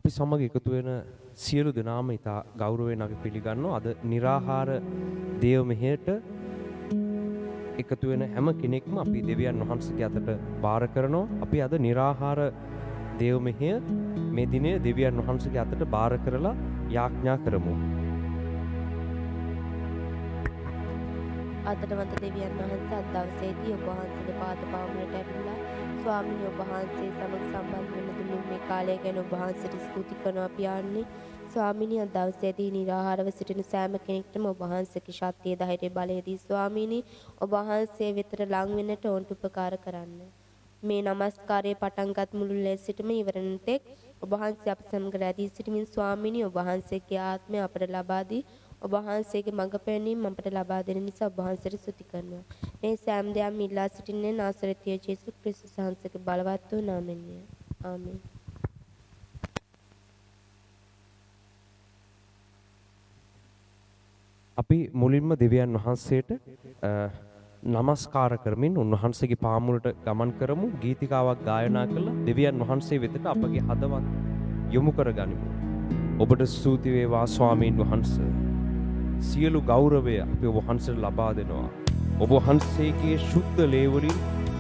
අපි සමග එකතු වෙන සියලු දෙනාම ඉතා ගෞරවයෙන් අපි පිළිගන්නවා. අද निराहार දේව මෙහෙයට එකතු වෙන හැම කෙනෙක්ම අපි දෙවියන් වහන්සේගේ අතට බාර කරනවා. අපි අද निराहार දේව මෙහෙය මේ දිනේ දෙවියන් වහන්සේගේ අතට බාර කරලා යාඥා කරමු. ආදරවන්ත දෙවියන් වහන්සේ අද දවසේදී ඔබ වහන්සේගේ පාද පාමුලට ඇවිල්ලා ස්වාමීන් වහන්සේ සමග සම්බන්ධ වෙන දුන්නු මේ කාලය ගැන ඔබ වහන්සේට ස්තුති කරනවා පියාණනි. ස්වාමීනි අද දවසේදී निराहारව සිටින සෑම කෙනෙක්ටම ඔබ වහන්සේගේ ශක්තිය ධෛර්යය බලය දී ස්වාමීනි ඔබ වහන්සේ වෙතට ලං වෙන්නට ඔවුන්ට උපකාර කරන්න. මේ নমස්කාරයේ පටන්ගත් මුළු ලෙස සිටම ඉවරන තෙක් ඔබ වහන්සේ අප සමග රැඳී සිටමින් ස්වාමීනි ඔබ වහන්සේගේ ආත්මය අපට ලබා දී ඔබ වහන්සේගේ මඟ පෙන්වීම අපට ලබා දෙන නිසා ඔබ වහන්සේට ස්තුති කරනවා. මේ සෑම දෙයක්ම ඉල්ලා සිටින්නේ නාසරේත යේසුස් ක්‍රිස්තුස් වහන්සේගේ බලවත් වූ නාමයෙන්ය. ආමේන්. අපි මුලින්ම දෙවියන් වහන්සේට නමස්කාර කරමින් උන්වහන්සේගේ පාමුලට ගමන් කරමු. ගීතිකාවක් ගායනා කළා දෙවියන් වහන්සේ වෙතට අපගේ හදවත් යොමු කරගනිමු. ඔබට ස්තුති වේවා ස්වාමීන් වහන්සේ. සියලු ගෞරවය අපි ඔබ වහන්සේට ලබා දෙනවා. ඔබ වහන්සේගේ සුද්ධ ලේ වලින්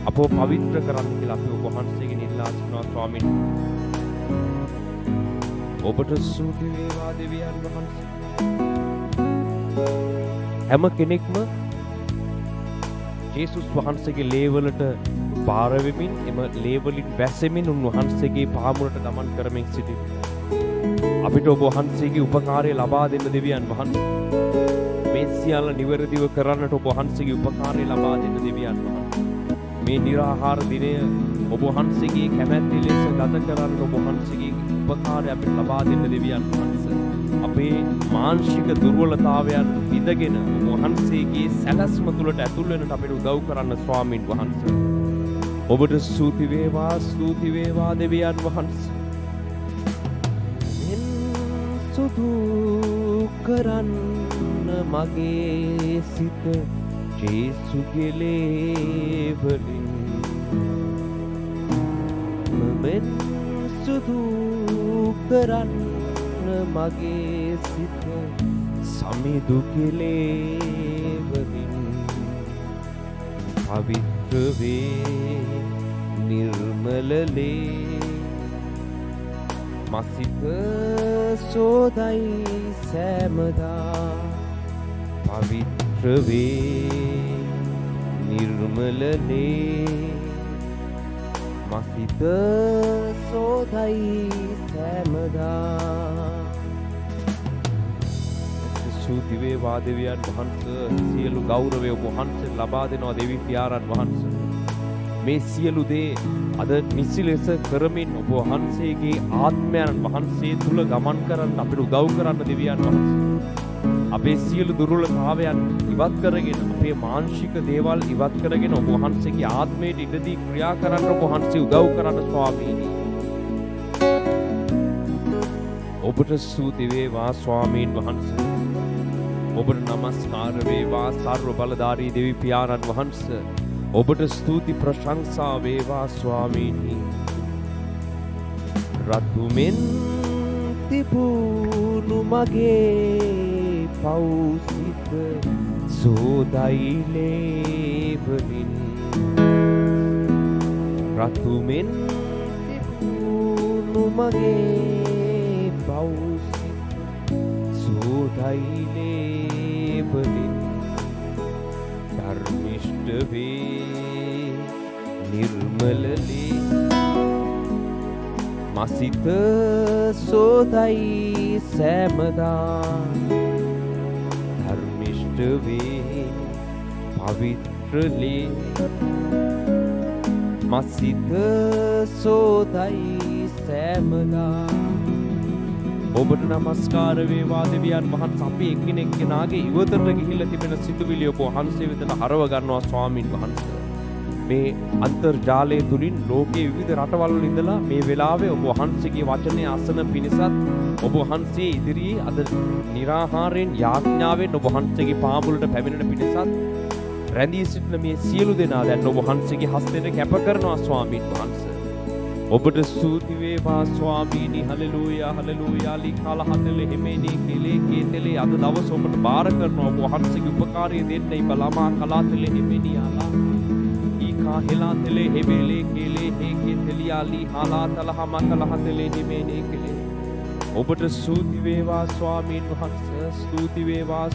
අපව පවිත්‍ර කරන්න කියලා අපි ඔබ වහන්සේගෙන් ඉල්ලා සිටිනවා ස්වාමීන් වහන්සේ. ඔබට ස්තුති වේවා දෙවියන් වහන්සේ. හැම කෙනෙක්ම ජේසුස් වහන්සේගේ ලේ වලට බාර වෙමින් එම ලේ වලින් වැසෙමින් උන්වහන්සේගේ පාමුලට ගමන් කරමින් සිටිනවා. අපිට ඔබ වහන්සේගේ උපකාරය ලබා දෙන්න දෙවියන් වහන්සේ. මේ සියල්ල නිවැරදිව කරන්නට ඔබ වහන්සේගේ උපකාරය ලබා දෙන්න දෙවියන් වහන්සේ. මේ निराहार දිනය ඔබ වහන්සේගේ කැමැත්ත ලෙස ගත කරන්න ඔබ වහන්සේගේ උපකාරය අපිට ලබා දෙන්න දෙවියන් වහන්සේ. අපේ මානසික දුර්වලතාවයන් විඳගෙන ඔබ වහන්සේගේ සැලැස්ම තුළට ඇතුල් වෙන්නට අපිට උදව් කරන්න ස්වාමීන් වහන්සේ. ඔබට ස්තුති වේවා දෙවියන් වහන්සේ. සුදු කරන්න මගේ සිත ජේසුගේ ලේ වලින් මෙන් සුදු කරන්න මගේ සිත සමිඳුගේ ලේ වලින් පවිත්‍ර වේ නිර්මල ලේ මසිත සෝදයි සෑමදා පවිත්‍ර වේ නිර්මල ලේ මසිත සෝදයි සෑමදා. ස්තුති වේවා දෙවියන් වහන්සේ. සියලු ගෞරවය ඔබ වහන්සේට ලබා දෙනවා දෙවි පියාණන් වහන්සේ. මේ සියලු දේ අද නිසි ලෙස කරමින් ඔබ වහන්සේගේ ආත්මයන් වහන්සේ තුල ගමන් කරන්න අපිට උදව් කරන්න දෙවියන් වහන්සේ. අපේ සියලු දුර්වලතාවයන් ඉවත් කරගෙන අපේ මානසික දේවල් ඉවත් කරගෙන ඔබ වහන්සේගේ ආත්මයට ඉඩදී ක්‍රියා කරන්න ඔබ වහන්සේ උදව් කරන්න ස්වාමීනි. ඔබට ස්තුති වේවා ස්වාමීන් වහන්සේ. ඔබට නමස්කාර වේවා සර්ව බලධාරී දෙවි පියාණන් වහන්සේ. ඔබට ස්තුති ප්‍රශංසා වේවා ස්වාමීනි. රතුමෙන් තිබුණු මගේ පෞසිත සෝදයි ලේ වලින් රතුමෙන් තිබුණු මගේ පෞසිත සෝදයි ලේ වලින් ධර්මිෂ්ඨ වේ නිර්මල ලේ මසිත සෝදයි සෑමදා ධර්මිෂ්ඨ වේ පවිත්‍ර ලේ මසිත සෝදයි සෑමදා. ඔබට නමස්කාර වේවා දෙවියන් වහන්සේ. අපි එක්කෙනෙක් කෙනාගේ ඉවතට ගිහිල්ලා තිබෙන සිතුවිලි ඔබ වහන්සේ වෙතට හරව ගන්නවා ස්වාමින් වහන්සේ. මේ අන්තර්ජාලය තුලින් ලෝකයේ විවිධ රටවල් වල ඉඳලා මේ වෙලාවේ ඔබ වහන්සේගේ වචනේ අසන පිණිසත් ඔබ වහන්සේ ඉදිරියේ අද निराहारයෙන් යාඥාවෙන් ඔබ වහන්සේගේ පාමුලට පැමිණෙන පිණිසත් රැඳී සිටින මේ සියලු දෙනා දැන් ඔබ වහන්සේගේ හස්තයට කැප කරනවා ස්වාමීන් වහන්සේ. ඔබට ස්තුති වේවා ස්වාමීනි හලෙලූයා හලෙලූයා ලිඛාලහතලෙ හිමේනි කෙලේ කේතලේ අද දවස ඔබට බාර කරනවා ඔබ වහන්සේගේ උපකාරය දෙන්නයි බලාමා කලාතලෙ හිමේනි යාලා ඊකා හෙලාතලෙ හෙබේලේ කෙලේ හේකේ තෙලියාලි හාලාතලහම කලහතලෙ හිමේනි කෙලේ ඔබට ස්තුති වේවා ස්වාමීන් වහන්සේ ස්තුති වේවා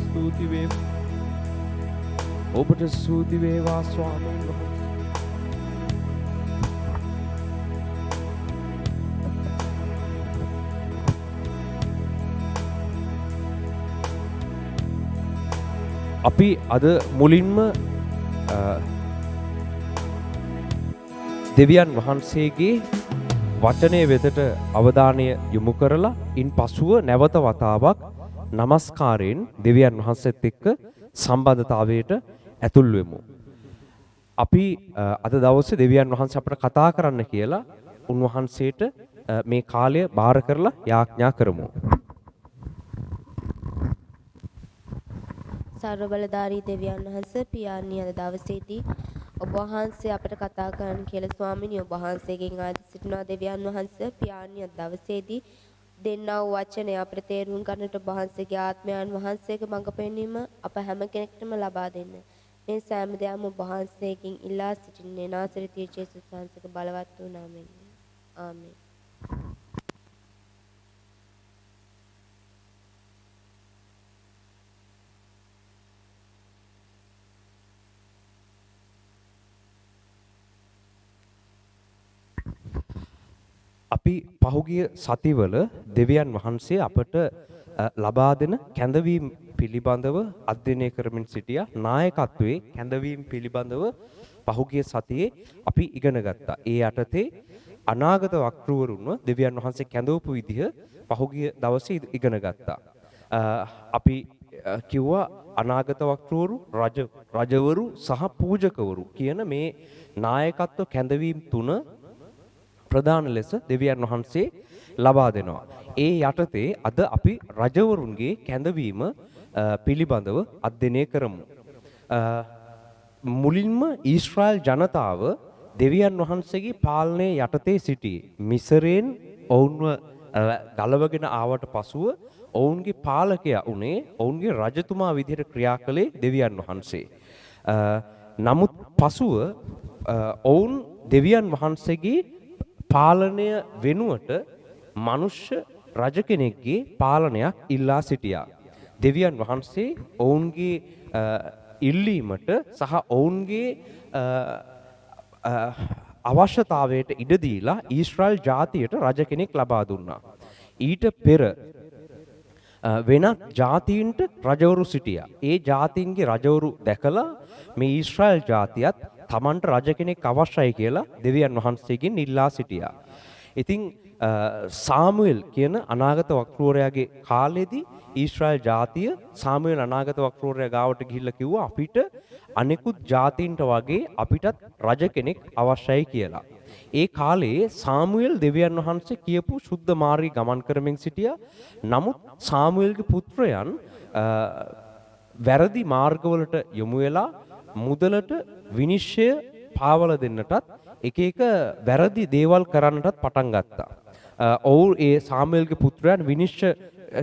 ඔබට ස්තුති වේවා ස්වාමීන් වහන්සේ අපි අද මුලින්ම දෙවියන් වහන්සේගේ වචනය වෙතට අවධානය යොමු කරලා ඉන් පසුව නැවත වතාවක් නමස්කාරයෙන් දෙවියන් වහන්සේත් එක්ක සම්බන්ධතාවයට ඇතුල් වෙමු. අපි අද දවසේ දෙවියන් වහන්සේ අපට කතා කරන්න කියලා උන්වහන්සේට මේ කාලය බාර කරලා යාඥා කරමු. සර්ව බලධාරී දෙවියන් වහන්සේ පියාණන් අද දවසේදී ඔබ වහන්සේ අපට කතා කරන්න කියලා ස්වාමිනිය ඔබ වහන්සේගෙන් ආද සිටිනවා දෙවියන් වහන්සේ පියාණන් අද දවසේදී දෙන්නා වූ වචනය අපට තේරුම් ගන්නට ඔබ වහන්සේගේ ආත්මයන් වහන්සේගේ මඟ පෙන්වීම අප හැම කෙනෙකුටම ලබා දෙන්න. මේ සෑම දෙයක්ම ඔබ වහන්සේගෙන් ඉල්ලා සිටින්නේ නාසරති යේසුස් වහන්සේගේ බලවත් වූ නාමයෙන්. ආමේන්. අපි පහුගිය සතිවල දෙවියන් වහන්සේ අපට ලබා දෙන කැඳවීම පිළිබඳව අධ්‍යයනය කරමින් සිටියා. නායකත්වයේ කැඳවීම පිළිබඳව පහුගිය සතියේ අපි ඉගෙන ගත්තා. ඒ යටතේ අනාගත වක්‍රවරුන්ව දෙවියන් වහන්සේ කැඳවපු විදිහ පහුගිය දවසේ ඉගෙන ගත්තා. අපි කිව්වා අනාගත වක්‍රවරු රජවරු සහ පූජකවරු කියන මේ නායකත්ව කැඳවීම තුන ප්‍රධාන ලෙස දෙවියන් වහන්සේ ලබා දෙනවා. ඒ යටතේ අද අපි රජවරුන්ගේ කැඳවීම පිළිබඳව අධ්‍යයනය කරමු. මුලින්ම ඊශ්‍රායල් ජනතාව දෙවියන් වහන්සේගේ පාලනය යටතේ සිටියේ. මිසරයෙන් ඔවුන්ව ගලවගෙන ආවට පසුව ඔවුන්ගේ පාලකයා උනේ ඔවුන්ගේ රජතුමා විදිහට ක්‍රියා කළේ දෙවියන් වහන්සේ. නමුත් පසුව ඔවුන් දෙවියන් වහන්සේගේ පාලනය වෙනුවට මනුෂ්‍ය රජ කෙනෙක්ගේ පාලනයක් ඉල්ලා සිටියා. දෙවියන් වහන්සේ ඔවුන්ගේ ඉල්ලීමට සහ ඔවුන්ගේ අවශ්‍යතාවයට ඉඩ දීලා ඊශ්‍රායල් ජාතියට රජ කෙනෙක් ලබා දුන්නා. ඊට පෙර වෙනත් ජාතීන්ට රජවරු සිටියා. ඒ ජාතීන්ගේ රජවරු දැකලා මේ ඊශ්‍රායල් ජාතියත් තමන්ට රජ කෙනෙක් අවශ්‍යයි කියලා දෙවියන් වහන්සේගෙන් ඉල්ලා සිටියා. ඉතින් සාමුවෙල් කියන අනාගත වක්‍රවරයාගේ කාලෙදී ඊශ්‍රායල් ජාතිය සාමුවෙල් අනාගත වක්‍රවරයා ගාවට ගිහිල්ලා කිව්වා අපිට අනෙකුත් ජාතීන්ට වගේ අපිටත් රජ කෙනෙක් අවශ්‍යයි කියලා. ඒ කාලේ සාමුවෙල් දෙවියන් වහන්සේ කියපු සුද්ධ මාර්ගය ගමන් කරමින් සිටියා. නමුත් සාමුවෙල්ගේ පුත්‍රයන් වැරදි මාර්ගවලට යොමු වෙලා මුදලට විනිශ්චය පාවල දෙන්නටත් එක එක වැරදි දේවල් කරන්නටත් පටන් ගත්තා. ඔවුන් ඒ සාමුවෙල්ගේ පුත්‍රයන් විනිශ්චය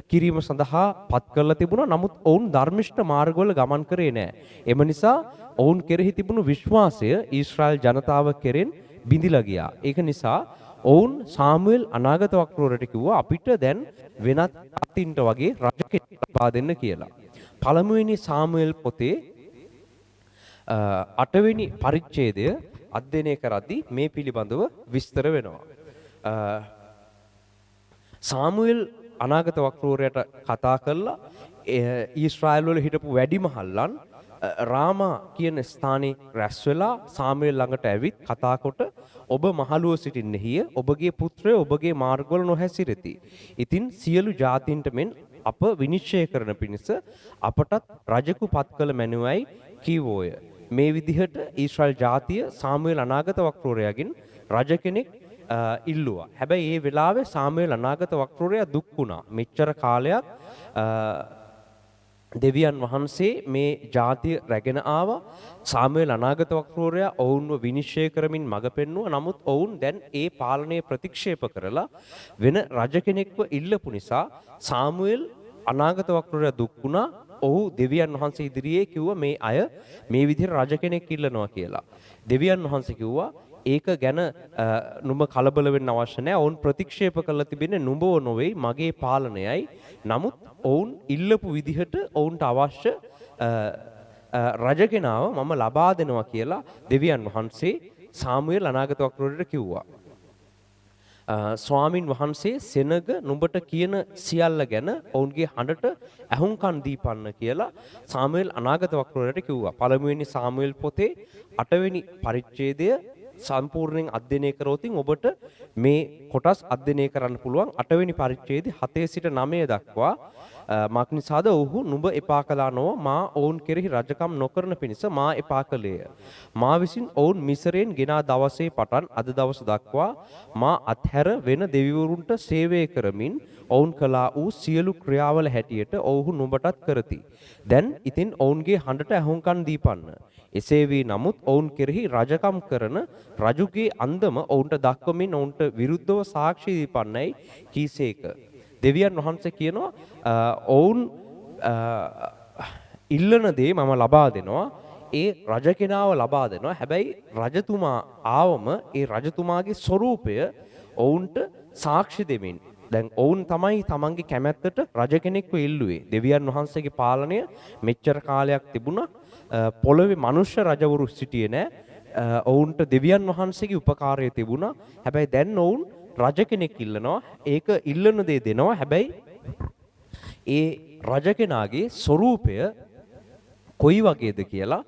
කිරීම සඳහා පත් කරලා තිබුණා. නමුත් ඔවුන් ධර්මිෂ්ඨ මාර්ගවල ගමන් කරේ නැහැ. එම නිසා ඔවුන් කෙරෙහි තිබුණු විශ්වාසය ඊශ්‍රායල් ජනතාව කෙරෙන් බිඳිලා ගියා. ඒක නිසා ඔවුන් සාමුවෙල් අනාගත වක්‍රවරට කිව්වා අපිට දැන් වෙනත් අතින්ට වගේ රජ කෙනෙක් ලබා දෙන්න කියලා. පළමුවෙනි සාමුවෙල් පොතේ 8 වෙනි පරිච්ඡේදය අධ්‍යයනය කරද්දී මේ පිළිබඳව විස්තර වෙනවා. සාමුවෙල් අනාගත වක්‍රවරයාට කතා කළා ඊශ්‍රායල් වල හිටපු වැඩිමහල්ලන් රාමා කියන ස්ථානයේ රැස් වෙලා සාමුවෙල් ළඟට ඇවිත් කතා කොට ඔබ මහලුව සිටින්නේහිය ඔබගේ පුත්‍රය ඔබගේ මාර්ගවල නොහැසිරෙති. ඉතින් සියලු ජාතීන්ට මෙන් අප විනිශ්චය කරන පිණිස අපටත් රජෙකු පත් කළ මැනුවයි කීවෝය. මේ විදිහට ඊශ්‍රායල් ජාතිය සාමුවෙල් අනාගත වක්‍රවරයාගෙන් රජ කෙනෙක් ඉල්ලුවා. හැබැයි ඒ වෙලාවේ සාමුවෙල් අනාගත වක්‍රවරයා දුක් වුණා. මෙච්චර කාලයක් දෙවියන් වහන්සේ මේ ජාතිය රැගෙන ආවා. සාමුවෙල් අනාගත වක්‍රෝරයා ඔවුන්ව විනිශ්චය කරමින් මඟ පෙන්වුවා. නමුත් ඔවුන් දැන් ඒ පාලනය ප්‍රතික්ෂේප කරලා වෙන රජ කෙනෙක්ව ඉල්ලපු නිසා සාමුවෙල් අනාගත වක්‍රෝරයා දුක් වුණා. ඔහු දෙවියන් වහන්සේ ඉදිරියේ කිව්වා මේ අය මේ විදිහට රජ කෙනෙක් ඉල්ලනවා කියලා. දෙවියන් වහන්සේ කිව්වා ඒක ගැන නුඹ කලබල වෙන්න අවශ්‍ය නැහැ. ඔවුන් ප්‍රතික්ෂේප කරලා තිබෙන්නේ නුඹව නොවේ මගේ පාලනයයි. නමුත් ඔවුන් ඉල්ලපු විදිහට ඔවුන්ට අවශ්‍ය රජගෙනාව මම ලබා දෙනවා කියලා දෙවියන් වහන්සේ සාමුවෙල් අනාගත වක්‍රවරයාට කිව්වා. ස්වාමින් වහන්සේ සෙනග නුඹට කියන සියල්ල ගැන ඔවුන්ගේ හඬට ඇහුම්කන් දීපන්න කියලා සාමුවෙල් අනාගත වක්‍රවරයාට කිව්වා. පළමුවෙනි සාමුවෙල් පොතේ 8 වෙනි පරිච්ඡේදය සම්පූර්ණයෙන් අධ්‍යයනය කරොතින් ඔබට මේ කොටස් අධ්‍යයනය කරන්න පුළුවන්. 8 වෙනි පරිච්ඡේදයේ 7 සිට 9 දක්වා මාක්නිසාද ඔහු නුඹ එපා කළා නොව මා ඔවුන් කෙරෙහි රජකම් නොකරන පිණිස මා එපා කළේය. මා විසින් ඔවුන් මිසරයෙන් ගෙනා දවසේ පටන් අද දවස දක්වා මා අත්හැර වෙන දෙවිවරුන්ට සේවය කරමින් ඔවුන් කළා වූ සියලු ක්‍රියාවල හැටියට ඔවුහු නුඹටත් කරති. දැන් ඉතින් ඔවුන්ගේ හඬට ඇහුම්කන් දීපන්න. එසේ වී නමුත් ඔවුන් කෙරෙහි රජකම් කරන රජුගේ අන්දම ඔවුන්ට දක්වමින් ඔවුන්ට විරුද්ධව සාක්ෂි දීපන්නයි කීසේක. දෙවියන් වහන්සේ කියනවා ඔවුන් ඉල්ලන දේ මම ලබා දෙනවා. ඒ රජ කෙනාව ලබා දෙනවා. හැබැයි රජතුමා ආවම ඒ රජතුමාගේ ස්වરૂපය ඔවුන්ට සාක්ෂි දෙමින් දැන් ඔවුන් තමයි තමන්ගේ කැමැත්තට රජ කෙනෙක්ව ඉල්ලුවේ. දෙවියන් වහන්සේගේ පාලනය මෙච්චර කාලයක් තිබුණා. පොළොවේ මනුෂ්‍ය රජවරු සිටියේ නැහැ. ඔවුන්ට දෙවියන් වහන්සේගේ උපකාරය තිබුණා. හැබැයි දැන් ඔවුන් රජ කෙනෙක් ඉල්ලනවා. ඒක ඉල්ලන දේ දෙනවා. හැබැයි ඒ රජ කෙනාගේ ස්වરૂපය කොයි වගේද කියලා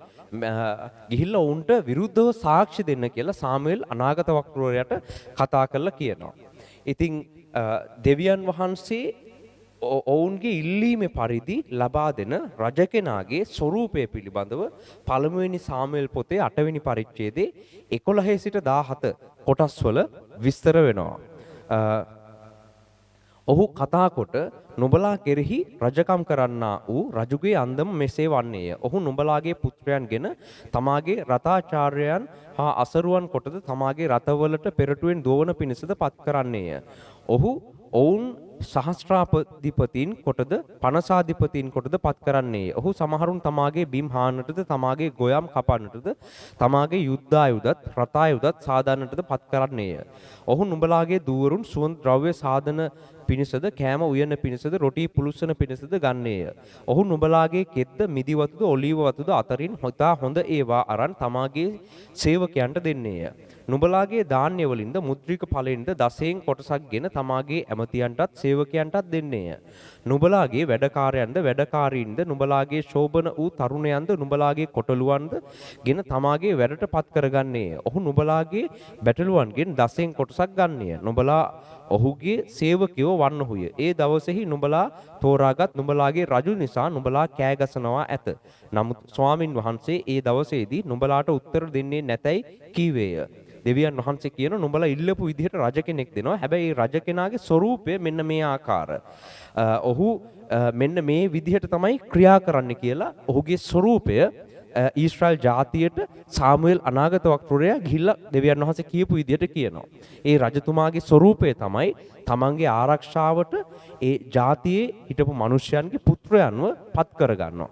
ගිහිල්ලා ඔවුන්ට විරුද්ධව සාක්ෂි දෙන්න කියලා සාමුවෙල් අනාගත වක්‍රවරයාට කතා කරලා කියනවා. ඉතින් දෙවියන් වහන්සේ ඔවුන්ගේ ඉල්ලීමේ පරිදි ලබා දෙන රජ කෙනාගේ ස්වરૂපය පිළිබඳව පළමුවෙනි සාමුවෙල් පොතේ 8 වෙනි පරිච්ඡේදයේ 11 සිට 17 කොටස්වල විස්තර වෙනවා. ඔහු කතා කොට නුඹලා කෙරෙහි රජකම් කරන්නා වූ රජුගේ අන්දම මෙසේ වන්නේය. ඔහු නුඹලාගේ පුත්‍රයන්ගෙන තමාගේ රතාචාර්යයන් හා අසරුවන් කොටද තමාගේ රතවලට පෙරටුවෙන් දුවන පිණිසද පත් කරන්නේය. ඔහු ඔවුන් සහස්ත්‍රාපතිපතීන් කොටද පනසාධිපතීන් කොටද පත් කරන්නේ. ඔහු සමහරුන් තමාගේ බිම් හාන්නටද තමාගේ ගොයම් කපන්නටද තමාගේ යුද්ධායුධත් රථායුධත් සාදන්නටද පත් කරන්නේය. ඔහු නුඹලාගේ දූවරුන් සුවඳ ද්‍රව්‍ය සාධන පිණිසද කෑම උයන පිණිසද රොටි පුලුස්සන පිණිසද ගන්නේය. ඔහු නුඹලාගේ කෙද්ද මිදි වතුද ඔලීව වතුද අතරින් හිතා හොඳ ඒවා අරන් තමාගේ සේවකයන්ට දෙන්නේය. නුඹලාගේ ධාන්‍ය වලින්ද මුද්‍රික ඵලෙන්ද දසයෙන් කොටසක්ගෙන තමාගේ ඇමතියන්ටත් සේවකයන්ටත් දෙන්නේය. නුඹලාගේ වැඩකාරයන්ද වැඩකාරීන්ද නුඹලාගේ ශෝභන වූ තරුණයන්ද නුඹලාගේ කොටලුවන්ද ගෙන තමාගේ වැඩට පත් කරගන්නේය. ඔහු නුඹලාගේ බැටළුවන්ගෙන් දසයෙන් කොටසක් ගන්නේය. නුඹලා ඔහුගේ සේවකයෝ වන්නහුය. ඒ දවසෙහි නුඹලා තෝරාගත් නුඹලාගේ රජු නිසා නුඹලා කෑගසනවා ඇත. නමුත් ස්වාමින් වහන්සේ ඒ දවසේදී නුඹලාට උත්තර දෙන්නේ නැතයි කීවේය. දෙවියන් වහන්සේ කියන නුඹලා ඉල්ලපු විදිහට රජ කෙනෙක් දෙනවා. හැබැයි රජ කෙනාගේ ස්වરૂපය මෙන්න මේ ආකාර. ඔහු මෙන්න මේ විදිහට තමයි ක්‍රියා කරන්න කියලා ඔහුගේ ස්වરૂපය ඊශ්‍රායල් ජාතියට සාමුවෙල් අනාගත වක්‍රවරයා ගිහිල්ලා දෙවියන් වහන්සේ කියපු විදිහට කියනවා. ඒ රජතුමාගේ ස්වરૂපය තමයි තමන්ගේ ආරක්ෂාවට ඒ ජාතියේ හිටපු මිනිසයන්ගේ පුත්‍රයන්ව පත් කරගන්නවා.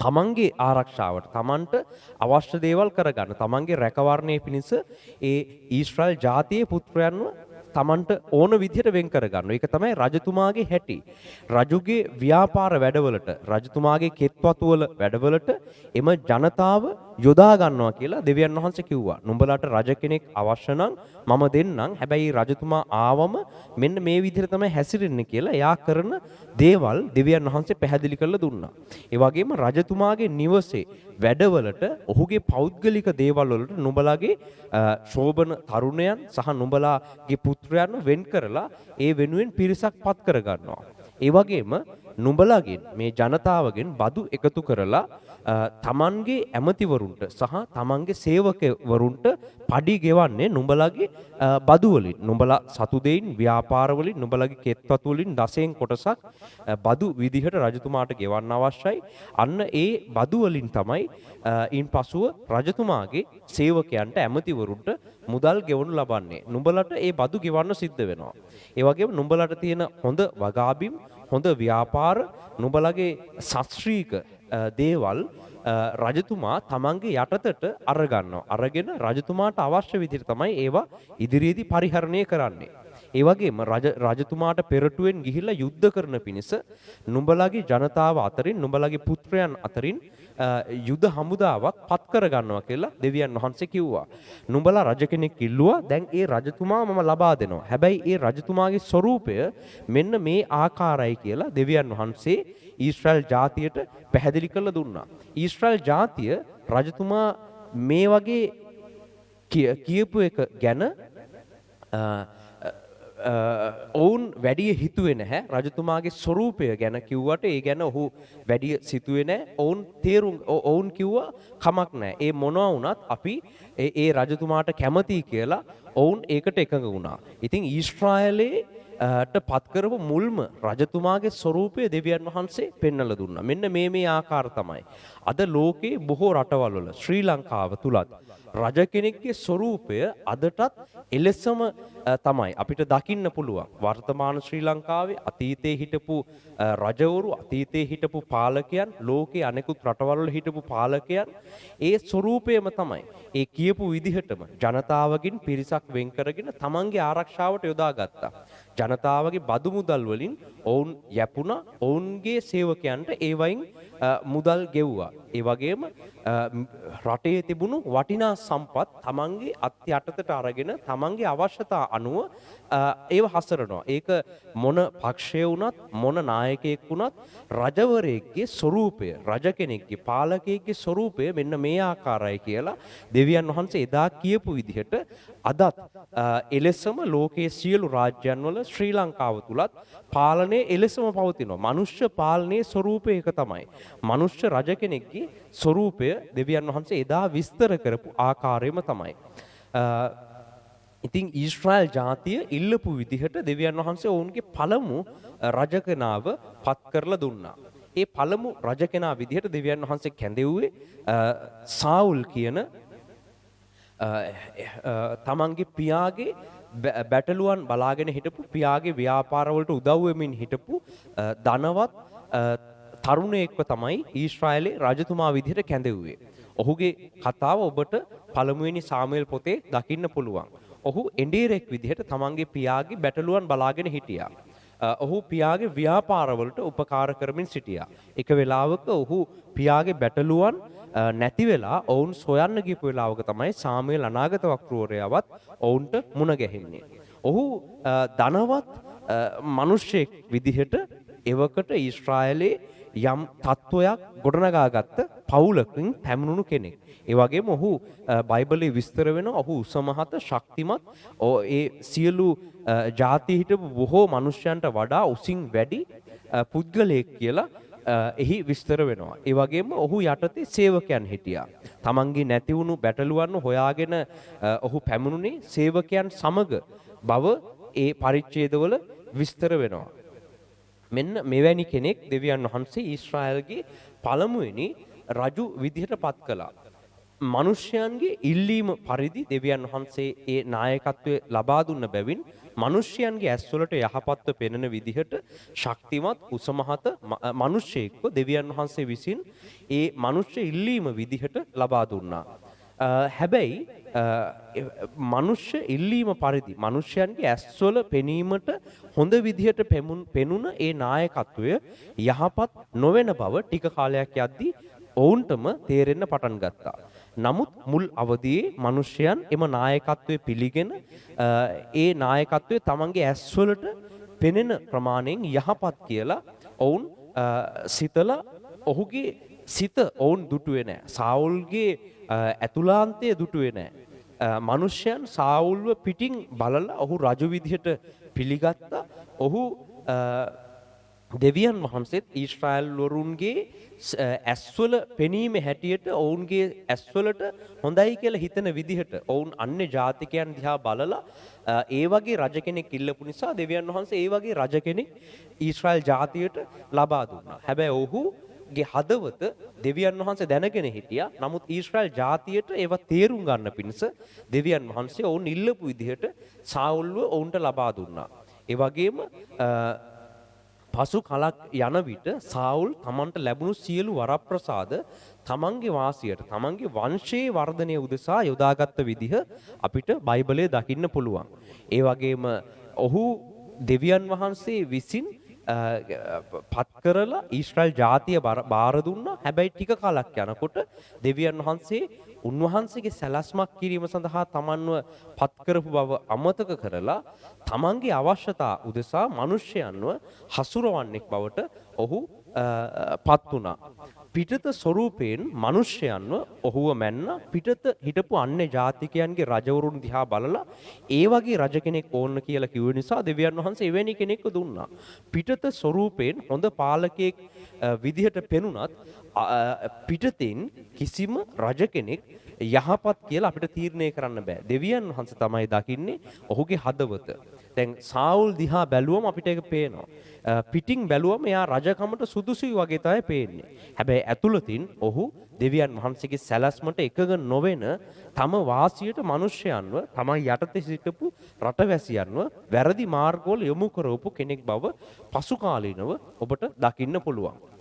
තමන්ගේ ආරක්ෂාවට තමන්ට අවශ්‍ය දේවල් කරගන්න තමන්ගේ රැකවරණය පිණිස ඒ ඊශ්‍රායල් ජාතියේ පුත්‍රයන්ව තමන්ට ඕන විදිහට වෙන් කරගන්න. ඒක තමයි රජතුමාගේ හැටි. රජුගේ ව්‍යාපාර වැඩවලට රජතුමාගේ කෙත්වතුවල වැඩවලට එම ජනතාව යොදා ගන්නවා කියලා දෙවියන් වහන්සේ කිව්වා. නුඹලාට රජ කෙනෙක් අවශ්‍ය නම් මම දෙන්නම්. හැබැයි රජතුමා ආවම මෙන්න මේ විදිහට තමයි හැසිරෙන්නේ කියලා එයා කරන දේවල් දෙවියන් වහන්සේ පැහැදිලි කරලා දුන්නා. ඒ වගේම රජතුමාගේ නිවසේ වැඩවලට ඔහුගේ පෞද්ගලික දේවල් වලට නුඹලාගේ ශෝභන තරුණයන් සහ නුඹලාගේ පුත්‍රයන්ව වෙන් කරලා ඒ වෙනුවෙන් පිරිසක් පත් කර ගන්නවා. ඒ වගේම නුඹලාගෙන් මේ ජනතාවගෙන් බදු එකතු කරලා තමන්ගේ ඇමතිවරුන්ට සහ තමන්ගේ සේවකවරුන්ට පඩි ගෙවන්නේ නුඹලාගේ බදු වලින්. නුඹලා සතු දෙයින් ව්‍යාපාර වලින් නුඹලාගේ කෙත්වතු වලින් දසයෙන් කොටසක් බදු විදිහට රජතුමාට ගෙවන්න අවශ්‍යයි. අන්න ඒ බදු වලින් තමයි ඉන්පසුව රජතුමාගේ සේවකයන්ට ඇමතිවරුන්ට මුදල් ගෙවනු ලබන්නේ. නුඹලට ඒ බදු ගෙවන්න සිද්ධ වෙනවා. ඒ වගේම නුඹලට තියෙන හොඳ වගාබිම්, හොඳ ව්‍යාපාර, නුඹලගේ ශාස්ත්‍රීය දේවල් රජතුමා තමන්ගේ යටතට අරගන්නවා. අරගෙන රජතුමාට අවශ්‍ය විදිහට තමයි ඒවා ඉදිරියේදී පරිහරණය කරන්නේ. ඒ වගේම රජතුමාට පෙරටුවෙන් ගිහිල්ලා යුද්ධ කරන පිණිස නුඹලගේ ජනතාව අතරින් නුඹලගේ පුත්‍රයන් අතරින් යුද හමුදාවක් පත් කර ගන්නවා කියලා දෙවියන් වහන්සේ කිව්වා. නුඹලා රජ කෙනෙක් ඉල්ලුවා. දැන් ඒ රජතුමා මම ලබා දෙනවා. හැබැයි ඒ රජතුමාගේ ස්වරූපය මෙන්න මේ ආකාරයි කියලා දෙවියන් වහන්සේ ඊශ්‍රායල් ජාතියට පැහැදිලි කරලා දුන්නා. ඊශ්‍රායල් ජාතිය රජතුමා මේ වගේ කියපු එක ගැන ඔවුන් වැඩිය හිතුවේ නැහැ. රජතුමාගේ ස්වරූපය ගැන කිව්වට ඒ ගැන ඔහු වැඩිය සිතුවේ නැහැ. ඔවුන් කිව්වා කමක් නැහැ. ඒ මොනවා වුණත් අපි ඒ රජතුමාට කැමතියි කියලා ඔවුන් ඒකට එකඟ වුණා. ඉතින් ඊශ්‍රායලේ පත් කරපු මුල්ම රජතුමාගේ ස්වරූපය දෙවියන් වහන්සේ පෙන්වලා දුන්නා. මෙන්න මේ ආකාර තමයි. අද ලෝකේ බොහෝ රටවල් වල ශ්‍රී ලංකාව තුලත් රජ කෙනෙක්ගේ ස්වරූපය අදටත් එලෙසම තමයි අපිට දකින්න පුළුවන්. වර්තමාන ශ්‍රී ලංකාවේ අතීතයේ හිටපු රජවරු, අතීතයේ හිටපු පාලකයන්, ලෝකේ අනෙකුත් රටවල් වල හිටපු පාලකයන් ඒ ස්වරූපයම තමයි. ඒ කියපු විදිහටම ජනතාවගෙන් පිරිසක් වෙන් කරගෙන තමන්ගේ ආරක්ෂාවට යොදාගත්තා. ජනතාවගේ බදු මුදල් වලින් ඔවුන් යැපුණා. ඔවුන්ගේ සේවකයන්ට ඒ වයින් මුදල් ගෙව්වා. ඒ වගේම රටේ තිබුණු වටිනා සම්පත් තමන්ගේ අත්යටතට අරගෙන තමන්ගේ අවශ්‍යතා අනුව ඒව හසරනවා. ඒක මොන පක්ෂය වුණත් මොන නායකයෙක් වුණත් රජවරයෙක්ගේ ස්වරූපය, රජ කෙනෙක්ගේ පාලකයෙක්ගේ ස්වරූපය මෙන්න මේ ආකාරයි කියලා දෙවියන් වහන්සේ එදා කියපු විදිහට අදත් එලෙසම ලෝකයේ සියලු රාජ්‍යයන් වල ශ්‍රී ලංකාව තුලත් පාලනය එලෙසම පවතිනවා. මනුෂ්‍ය පාලනයේ ස්වරූපය ඒක තමයි. මනුෂ්‍ය රජ කෙනෙක්ගේ ස්වරූපය දෙවියන් වහන්සේ එදා විස්තර කරපු ආකාරයම තමයි. ඉතින් ඊශ්‍රායල් ජාතිය ඉල්ලපු විදිහට දෙවියන් වහන්සේ ඔවුන්ගේ පළමු රජකෙනාව පත් කරලා දුන්නා. ඒ පළමු රජකෙනා විදිහට දෙවියන් වහන්සේ කැඳෙව්වේ සාවුල් කියන තමන්ගේ පියාගේ බැටළුවන් බලාගෙන හිටපු, පියාගේ ව්‍යාපාරවලට උදව් වෙමින් හිටපු ධනවත් තරුණයෙක්ව තමයි ඊශ්‍රායලේ රජතුමා විදිහට කැඳෙව්වේ. ඔහුගේ කතාව ඔබට පළමුවෙනි සාමුවෙල් පොතේ දකින්න පුළුවන්. ඔහු එඬේරෙක් විදිහට තමන්ගේ පියාගේ බැටළුවන් බලාගෙන හිටියා. ඔහු පියාගේ ව්‍යාපාරවලට උපකාර කරමින් සිටියා. එක වෙලාවක ඔහු පියාගේ බැටළුවන් නැති වෙලා ඔවුන් සොයන්න ගියපු වෙලාවක තමයි සාමුවෙල් අනාගත වක්තෘවරයාවත් ඔවුන්ට මුණ ගැහෙන්නේ. ඔහු ධනවත් මිනිසෙක් විදිහට එවකට ඊශ්‍රායලේ යම් තත්වයක් ගොඩනගාගත්ත පවුලකින් පැමුණුණු කෙනෙක්. ඒ වගේම ඔහු බයිබලයේ විස්තර වෙන ඔහු උසමහත ශක්තිමත් ඒ සියලු ජාති හිටපු බොහෝ මිනිසයන්ට වඩා උසින් වැඩි පුද්ගලයෙක් කියලා එහි විස්තර වෙනවා. ඒ වගේම ඔහු යටතේ සේවකයන් හිටියා. තමන්ගේ නැති වුණු බැටළුවන් හොයාගෙන ඔහු පැමුණුනේ සේවකයන් සමග බව ඒ පරිච්ඡේදවල විස්තර වෙනවා. මෙන්න මෙවැනි කෙනෙක් දෙවියන් වහන්සේ ඊශ්‍රායල්ගේ පළමුවෙනි රජු විදිහට පත් කළා. මිනිසයන්ගේ ඉල්ලීම පරිදි දෙවියන් වහන්සේ ඒ නායකත්වය ලබා දුන්න බැවින් මිනිසයන්ගේ ඇස්වලට යහපත්ව පෙනෙන විදිහට ශක්තිමත් උසමහත මිනිසෙක්ව දෙවියන් වහන්සේ විසින් ඒ මිනිස්සු ඉල්ලීම විදිහට ලබා දුන්නා. හැබැයි මනුෂ්‍ය ඉල්ලීම පරිදි මිනිසයන්ගේ ඇස්වල පෙනීමට හොඳ විදිහට පෙනුන ඒ නායකත්වය යහපත් නොවන බව ටික කාලයක් යද්දී ඔවුන්ටම තේරෙන්න පටන් ගත්තා. නමුත් මුල් අවදියේ මිනිසයන් එම නායකත්වයේ පිළිගෙන ඒ නායකත්වයේ තමන්ගේ ඇස්වලට පෙනෙන ප්‍රමාණයෙන් යහපත් කියලා ඔවුන් සිතලා ඔහුගේ සිත ඔවුන් දුටුවේ නැහැ. සාවුල්ගේ ඇතුළාන්තය දුටුවේ නැහැ. මිනිසයන් සාවුල්ව පිටින් බලලා ඔහු රජු විදිහට පිළිගත්තා. ඔහු දෙවියන් වහන්සේත් ඊශ්‍රායල් වරුන්ගේ ඇස්වල පෙනීමේ හැටියට ඔවුන්ගේ ඇස්වලට හොඳයි කියලා හිතන විදිහට ඔවුන් අන්‍ය ජාතිකයන් දිහා බලලා ඒ වගේ රජ කෙනෙක් ඉල්ලපු නිසා දෙවියන් වහන්සේ ඒ වගේ රජ කෙනෙක් ඊශ්‍රායල් ජාතියට ලබා දුන්නා. හැබැයි ඔහුගේ හදවත දෙවියන් වහන්සේ දැනගෙන හිටියා. නමුත් ඊශ්‍රායල් ජාතියට ඒවා තේරුම් ගන්න පිණිස දෙවියන් වහන්සේ ඔවුන් ඉල්ලපු විදිහට සාවුල්ව ඔවුන්ට ලබා දුන්නා. ඒ වගේම පසු කලක් යන විට සාවුල් තමන්ට ලැබුණු සියලු වරප්‍රසාද තමන්ගේ වාසියට තමන්ගේ වංශයේ වර්ධනය උදෙසා යොදාගත්ත විදිහ අපිට බයිබලයේ දකින්න පුළුවන්. ඒ වගේම ඔහු දෙවියන් වහන්සේ විසින් පත් කරලා ඊශ්‍රායල් ජාතිය බාර දුන්නා. හැබැයි ටික කාලක් යනකොට දෙවියන් වහන්සේ උන්වහන්සේගේ සැලැස්මක් කිරීම සඳහා තමන්ව පත් කරපු බව අමතක කරලා තමන්ගේ අවශ්‍යතා උදෙසා මිනිස්යන්ව හසුරවන්නෙක් බවට ඔහු පත් වුණා. පිටත ස්වරූපයෙන් මිනිස්යන්ව ඔහුව මැන්න පිටත හිටපු අන්‍ය ජාතිකයන්ගේ රජවරුන් දිහා බලලා ඒ වගේ රජ කෙනෙක් ඕන කියලා කිව්ව නිසා දෙවියන් වහන්සේ එවැනි කෙනෙක්ව දුන්නා. පිටත ස්වරූපයෙන් හොඳ පාලකයෙක් විදිහට පෙනුනත් පිටතින් කිසිම රජ කෙනෙක් යහපත් කියලා අපිට තීරණය කරන්න බෑ. දෙවියන් වහන්සේ තමයි දකින්නේ ඔහුගේ හදවත. දැන් සාවුල් දිහා බැලුවම අපිට ඒක පේනවා. පිටින් බැලුවම එයා රජකමට සුදුසුයි වගේ තමයි පේන්නේ. හැබැයි ඇතුළතින් ඔහු දෙවියන් වහන්සේගේ සැලැස්මට එකඟ නොවන තම වාසියට මිනිස්යන්ව තමයි යටතේ සිටපු රටවැසියන්ව වැරදි මාර්ගවල යොමු කරවපු කෙනෙක් බව පසු කාලීනව ඔබට දකින්න පුළුවන්.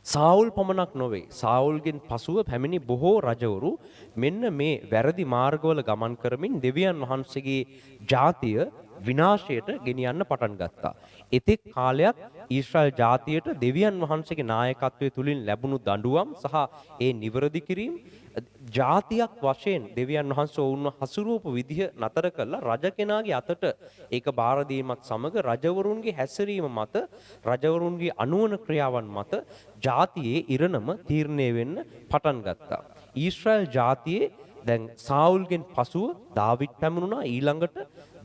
සාවුල් පමණක් නොවේ. සාවුල්ගෙන් පසුව පැමිණි බොහෝ රජවරු මෙන්න මේ වැරදි මාර්ගවල ගමන් කරමින් දෙවියන් වහන්සේගේ ජාතිය විනාශයට ගෙනියන්න පටන් ගත්තා. එතෙක් කාලයක් ඊශ්‍රායල් ජාතියට දෙවියන් වහන්සේගේ නායකත්වයේ තුලින් ලැබුණු දඬුවම් සහ ඒ නිවැරදි කිරීම ජාතියක් වශයෙන් දෙවියන් වහන්සේ වුණ හසුරුවපු විදිහ නතර කළා. රජ කෙනාගේ අතට ඒක බාර දීමත් සමග රජවරුන්ගේ හැසිරීම මත රජවරුන්ගේ අනුවන ක්‍රියාවන් මත ජාතියේ ඉරණම තීරණය වෙන්න පටන් ගත්තා. ඊශ්‍රායල් ජාතියේ දැන් සාවුල්ගෙන් පසුව දාවිද් පැමුණුණා. ඊළඟට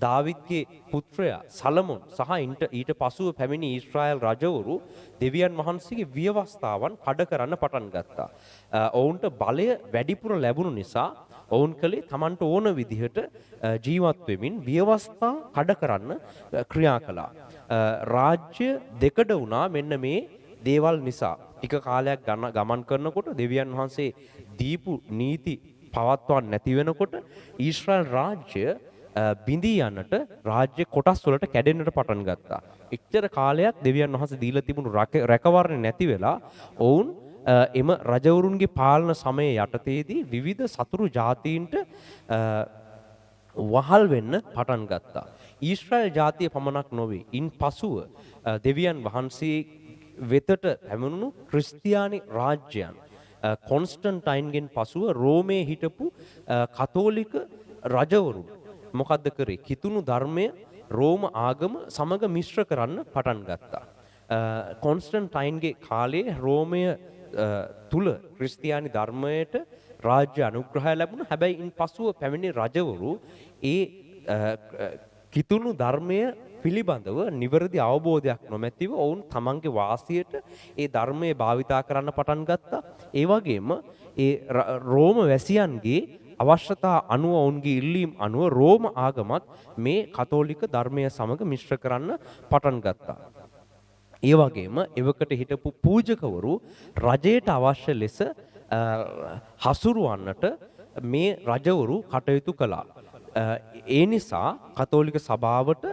දාවිද්ගේ පුත්‍රයා සලමොන් සහ ඊට පසුව පැමිණි ඊශ්‍රායල් රජවරු දෙවියන් වහන්සේගේ ව්‍යවස්ථාවන් කඩ කරන්න පටන් ගත්තා. ඔවුන්ට බලය වැඩිපුර ලැබුණු නිසා ඔවුන් කලේ Tamanට ඕන විදිහට ජීවත් වෙමින් ව්‍යවස්ථා කඩ කරන්න ක්‍රියා කළා. රාජ්‍ය දෙකඩ වුණා මෙන්න මේ දේවල් නිසා. ටික කාලයක් ගමන් කරනකොට දෙවියන් වහන්සේ දීපු නීති පවත්වන්න නැති වෙනකොට ඊශ්‍රායල් රාජ්‍ය බිඳී යන්නට රාජ්‍ය කොටස් වලට කැඩෙන්නට පටන් ගත්තා. එච්චර කාලයක් දෙවියන් වහන්සේ දීලා තිබුණු රැකවරණ නැති වෙලා ඔවුන් එම රජවරුන්ගේ පාලන සමයේ යටතේදී විවිධ සතුරු ජාතීන්ට වහල් වෙන්න පටන් ගත්තා. ඊශ්‍රායල් ජාතිය පමණක් නොවේ. ඉන් පසුව දෙවියන් වහන්සේ වෙතට පැමිණුණු ක්‍රිස්තියානි රාජ්‍යයන් කොන්ස්ටන්ටයින්ගෙන් පසුව රෝමයේ හිටපු කතෝලික රජවරුන් මොකද්ද කරේ? කිතුණු ධර්මය රෝම ආගම සමග මිශ්‍ර කරන්න පටන් ගත්තා. කොන්ස්ටන්ටයින්ගේ කාලයේ රෝමය තුල ක්‍රිස්තියානි ධර්මයට රාජ්‍ය අනුග්‍රහය ලැබුණා. හැබැයි ඉන් පසුව පැමිණි රජවරු ඒ කිතුණු ධර්මය පිළිබඳව නිවැරදි අවබෝධයක් නොමැතිව ඔවුන් තමන්ගේ වාසියට ඒ ධර්මයේ භාවිතා කරන්න පටන් ගත්තා. ඒ වගේම ඒ රෝම වැසියන්ගේ අවශ්‍යතා අනුව ඔවුන්ගේ ඉල්ලීම් අනුව රෝම ආගමත් මේ කතෝලික ධර්මය සමග මිශ්‍ර කරන්න පටන් ගත්තා. ඒ වගේම එවකට හිටපු පූජකවරු රජයට අවශ්‍ය ලෙස හසුරුවන්නට මේ රජවරු කටයුතු කළා. ඒ නිසා කතෝලික සභාවට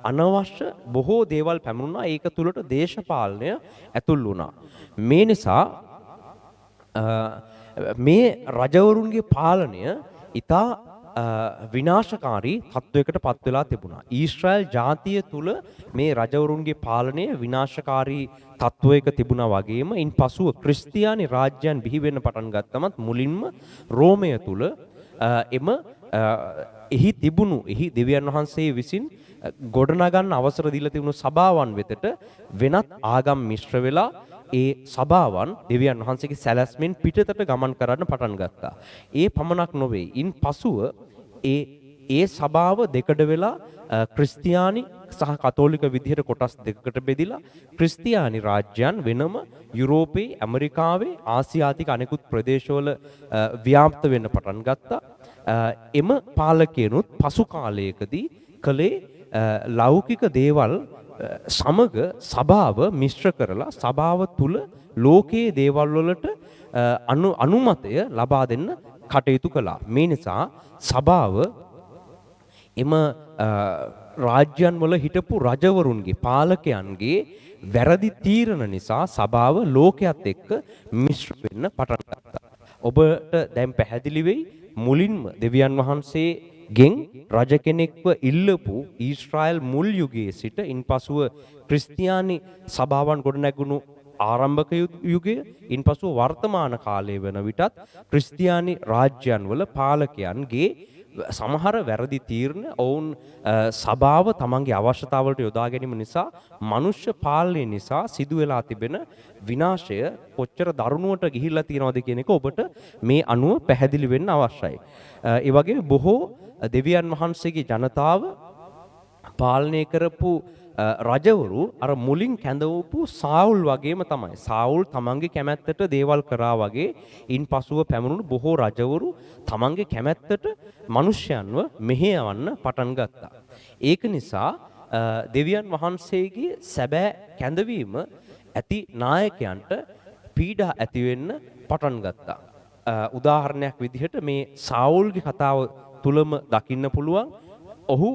අනවශ්‍ය බොහෝ දේවල් පැමුණා. ඒක තුලට දේශපාලනය ඇතුල් වුණා. මේ නිසා මේ රජවරුන්ගේ පාලනය ඉතා විනාශකාරී තත්වයකට පත් වෙලා තිබුණා. ඊශ්‍රායල් ජාතිය තුල මේ රජවරුන්ගේ පාලනය විනාශකාරී තත්වයක තිබුණා වගේම ඉන් පසුව ක්‍රිස්තියානි රාජ්‍යයන් බිහි වෙන්න පටන් ගත්තමත් මුලින්ම රෝමය තුල එහි තිබුණු එහි දෙවියන් වහන්සේ විසින් ගොඩනගන්න අවසර දීලා තිබුණු සභාවන් වෙතට වෙනත් ආගම් මිශ්‍ර වෙලා ඒ සභාවන් දෙවියන් වහන්සේගේ සැලැස්මෙන් පිටතට ගමන් කරන්න පටන් ගත්තා. ඒ පමණක් නොවේ. ඉන් පසුව ඒ ඒ සභාව දෙකට වෙලා ක්‍රිස්තියානි සහ කතෝලික විදිහට කොටස් දෙකකට බෙදිලා ක්‍රිස්තියානි රාජ්‍යයන් වෙනම යුරෝපයේ ඇමරිකාවේ ආසියාතික අනෙකුත් ප්‍රදේශවල ව්‍යාප්ත වෙන්න පටන් ගත්තා. එම පාලකයනුත් පසු කාලයකදී කළේ ලෞකික දේවල් සමග සභාව මිශ්‍ර කරලා සභාව තුල ලෝකයේ දේවල් වලට අනුමතය ලබා දෙන්න කටයුතු කළා. මේ නිසා සභාව එම රාජ්‍යයන් වල හිටපු රජවරුන්ගේ පාලකයන්ගේ වැරදි තීරණ නිසා සභාව ලෝකයේත් එක්ක මිශ්‍ර වෙන්න පටන් ගත්තා. ඔබට දැන් පැහැදිලි වෙයි මුලින්ම දෙවියන් වහන්සේගෙන් රජ කෙනෙක්ව ඉල්ලපු ඊශ්‍රායල් මුල් යුගයේ සිට ඉන්පසුව ක්‍රිස්තියානි සභාවන් ගොඩනැගුණු ආරම්භක යුගය ඉන්පසුව වර්තමාන කාලයේ වන විටත් ක්‍රිස්තියානි රාජ්‍යයන් වල පාලකයන්ගේ සමහර වැරදි තීරණ ඔවුන් සභාව තමන්ගේ අවශ්‍යතාවලට යොදා ගැනීම නිසා මනුෂ්‍ය පාලනය නිසා සිදු වෙලා තිබෙන විනාශය කොච්චර දරුණුවට ගිහිල්ලා තියෙනවද කියන එක ඔබට මේ අනුව පැහැදිලි වෙන්න අවශ්‍යයි. ඒ වගේම බොහෝ දෙවියන් වහන්සේගේ ජනතාව පාලනය කරපු රජවරු අර මුලින් කැඳවපු සාවුල් වගේම තමයි. සාවුල් තමන්ගේ කැමැත්තට දේවල් කරා වගේ ඉන්පසුව පැමිණුණු බොහෝ රජවරු තමන්ගේ කැමැත්තට මිනිස්යන්ව මෙහෙයවන්න පටන් ගත්තා. ඒක නිසා දෙවියන් වහන්සේගේ සැබෑ කැඳවීම ඇති නායකයන්ට පීඩා ඇති වෙන්න පටන් ගත්තා. උදාහරණයක් විදිහට මේ සාවුල්ගේ කතාව තුලම දකින්න පුළුවන්. ඔහු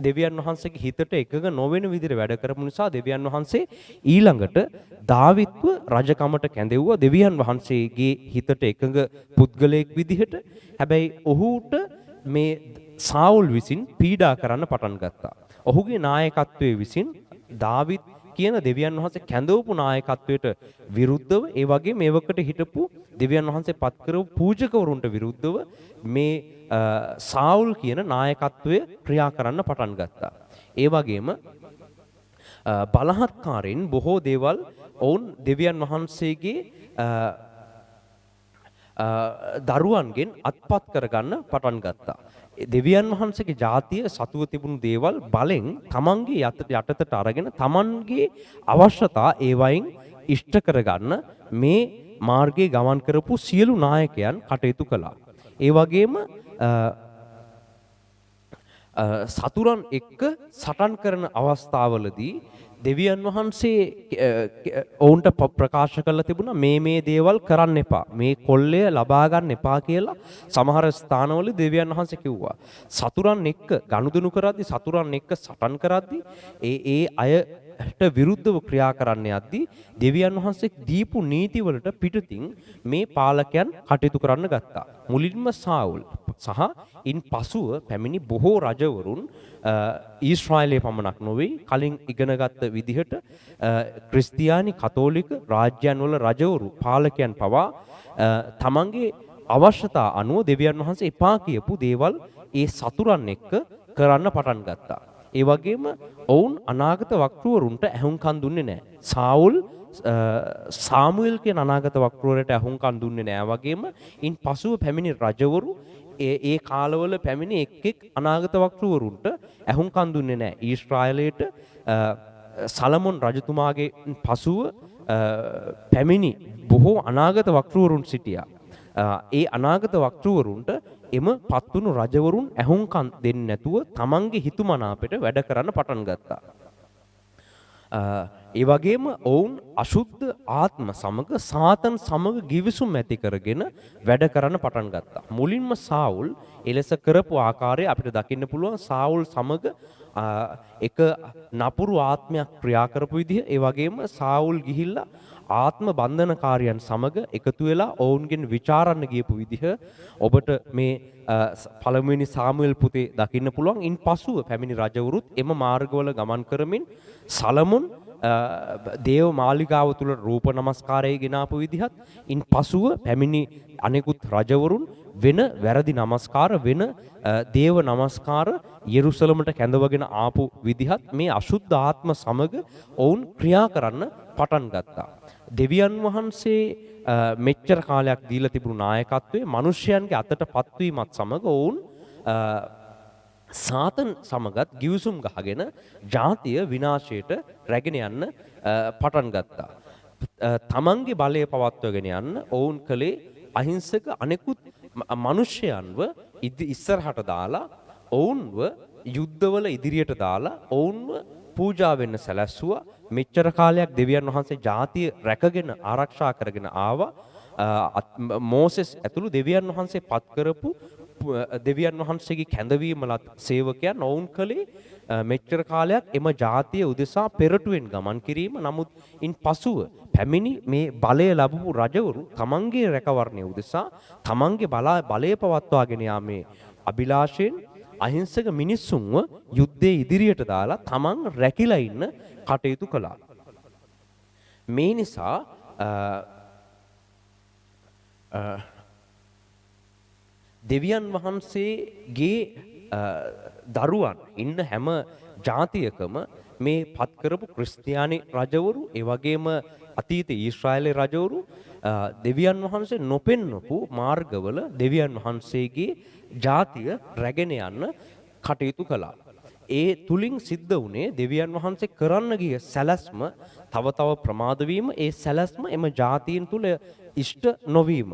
දෙවියන් වහන්සේගේ හිතට එකඟ නොවන විදිහට වැඩ කරපු නිසා දෙවියන් වහන්සේ ඊළඟට දාවිත්ව රජකමට කැඳෙව්වා දෙවියන් වහන්සේගේ හිතට එකඟ පුද්ගලයෙක් විදිහට. හැබැයි ඔහුට මේ සාවුල් විසින් පීඩා කරන්න පටන් ගත්තා. ඔහුගේ නායකත්වයේ විසින් දාවිත් කියන දෙවියන් වහන්සේ කැඳවපු නායකත්වයට විරුද්ධව ඒ වගේ මේවකට හිටපු දෙවියන් වහන්සේ පත් කරපු පූජකවරුන්ට විරුද්ධව මේ සාවුල් කියන නායකත්වය ක්‍රියා කරන්න පටන් ගත්තා. ඒ වගේම බලහත්කාරයෙන් බොහෝ දේවල් ඔවුන් දෙවියන් වහන්සේගේ දරුවන්ගෙන් අත්පත් කරගන්න පටන් ගත්තා. දෙවියන් වහන්සේගේ ජාතිය සතුව තිබුණු දේවල් බලෙන් තමන්ගේ යටතට අරගෙන තමන්ගේ අවශ්‍යතා ඒවයින් ඉෂ්ට කරගන්න මේ මාර්ගයේ ගමන් කරපු සියලු නායකයන් කටයුතු කළා. ඒ වගේම සතුරන් එක්ක සටන් කරන අවස්ථාවලදී දෙවියන් වහන්සේ ඔවුන්ට ප්‍රකාශ කරලා තිබුණා මේ දේවල් කරන්න එපා. මේ කොල්ලය ලබා ගන්න එපා කියලා සමහර ස්ථානවල දෙවියන් වහන්සේ කිව්වා. සතුරන් එක්ක ගනුදෙනු කරද්දී සතුරන් එක්ක සටන් කරද්දී ඒ අයට විරුද්ධව ක්‍රියා කරන්න යද්දී දෙවියන් වහන්සේ දීපු නීතිවලට පිටතින් මේ පාලකයන් කටයුතු කරන්න ගත්තා. මුලින්ම සාවුල් සහ ඉන් පසුව පැමිණි බොහෝ රජවරුන් ඊශ්‍රායලයේ පමණක් නොවේ කලින් ඉගෙනගත්ත විදිහට ක්‍රිස්තියානි කතෝලික රාජ්‍යයන් වල රජවරු පාලකයන් පවා තමන්ගේ අවශ්‍යතා අනුව දෙවියන් වහන්සේ එපා කියපු දේවල් ඒ සතුරන් එක්ක කරන්න පටන් ගත්තා. ඒ වගේම ඔවුන් අනාගත වක්තෘවරුන්ට ඇහුම්කන් දුන්නේ නැහැ. සාවුල් සාමුවෙල් කියන අනාගත වක්තෘවරට ඇහුම්කන් දුන්නේ නැහැ. වගේම ඉන් පසුව පැමිණි රජවරු ඒ කාලවල පැමිණි එක් අනාගත වක්තෘවරුන්ට ඇහුම්කන් දුන්නේ නැහැ. ඊශ්‍රායලයට සලමොන් රජතුමාගේ පසුව පැමිණි බොහෝ අනාගත වක්තෘවරුන් සිටියා. ඒ අනාගත වක්තෘවරුන්ට එම පත්වුණු රජවරුන් ඇහුම්කන් දෙන්නේ නැතුව තමන්ගේ හිතුමනාපයට වැඩ කරන්න පටන් ගත්තා. ඒ වගේම ඔවුන් අශුද්ධ ආත්ම සමග සාතන් සමග ගිවිසුම් ඇති කරගෙන වැඩ කරන්න පටන් ගත්තා. මුලින්ම සාවුල් එලෙස කරපු ආකාරය අපිට දකින්න පුළුවන්. සාවුල් සමග එක නපුරු ආත්මයක් ක්‍රියා කරපු විදිහ, ඒ වගේම සාවුල් ගිහිල්ලා ආත්ම බන්ධනකාරයන් සමග එකතු වෙලා ඔවුන්ගෙන් විචාරන්න ගියපු විදිහ ඔබට මේ පළමුවෙනි සාමුවෙල් පුතේ දකින්න පුළුවන්. ඉන් පසුව පැමිණි රජවරුත් එම මාර්ගවල ගමන් කරමින් සලමුන් දේව මාලිගාව තුල රූප නමස්කාරය ගෙනාපු විදිහත්, ඉන් පසුව පැමිණි අනෙකුත් රජවරුන් වෙන වැරදි නමස්කාර වෙන දේව නමස්කාර යෙරුසලමට කැඳවගෙන ආපු විදිහත් මේ අශුද්ධ ආත්ම සමග ඔවුන් ක්‍රියා කරන්න පටන් ගත්තා. දෙවියන් වහන්සේ මෙච්චර කාලයක් දීලා තිබුණු නායකත්වයේ මිනිස්යන්ගේ අතට පත්වීමත් සමග ඔවුන් සාතන් සමගත් ගිවිසුම් ගහගෙන ජාතිය විනාශයට රැගෙන යන්න පටන් ගත්තා. තමන්ගේ බලය පවත්වගෙන යන්න ඔවුන් කළේ අහිංසක අනෙකුත් මිනිස්යන්ව ඉස්සරහට දාලා ඔවුන්ව යුද්ධවල ඉදිරියට දාලා ඔවුන්ව පූජා වෙන්න සැලැස්සුවා. මෙච්චර කාලයක් දෙවියන් වහන්සේ ජාතිය රැකගෙන ආරක්ෂා කරගෙන ආවා. මෝසෙස් ඇතුළු දෙවියන් වහන්සේ පත් කරපු දෙවියන් වහන්සේගේ කැඳවීමලත් සේවකයන් ඔවුන් කළේ මෙච්චර කාලයක් එම ජාතිය උදෙසා පෙරටුවෙන් ගමන් කිරීම. නමුත් ඉන් පසුව පැමිණි මේ බලය ලැබපු රජවරු තමන්ගේ රැකවරණය උදෙසා තමන්ගේ බලය පවත්වාගෙන යාමේ අභිලාෂයෙන් අහිංසක මිනිස්සුන්ව යුද්ධයේ ඉදිරියට දාලා තමන් රැකිලා ඉන්න කටයුතු කළා. මේ නිසා දෙවියන් වහන්සේගේ දරුවන් ඉන්න හැම ජාතියකම මේ පත් කරපු ක්‍රිස්තියානි රජවරු ඒ වගේම අතීත ඊශ්‍රායලේ රජවරු දෙවියන් වහන්සේ නොපෙන්වපු මාර්ගවල දෙවියන් වහන්සේගේ ජාතිය රැගෙන යන්න කටයුතු කළා. ඒ තුලින් සිද්ධ වුණේ දෙවියන් වහන්සේ කරන්න ගිය සැලැස්ම තව තව ප්‍රමාද වීම. ඒ සැලැස්ම එම ජාතීන් තුල ඉෂ්ට නොවීම.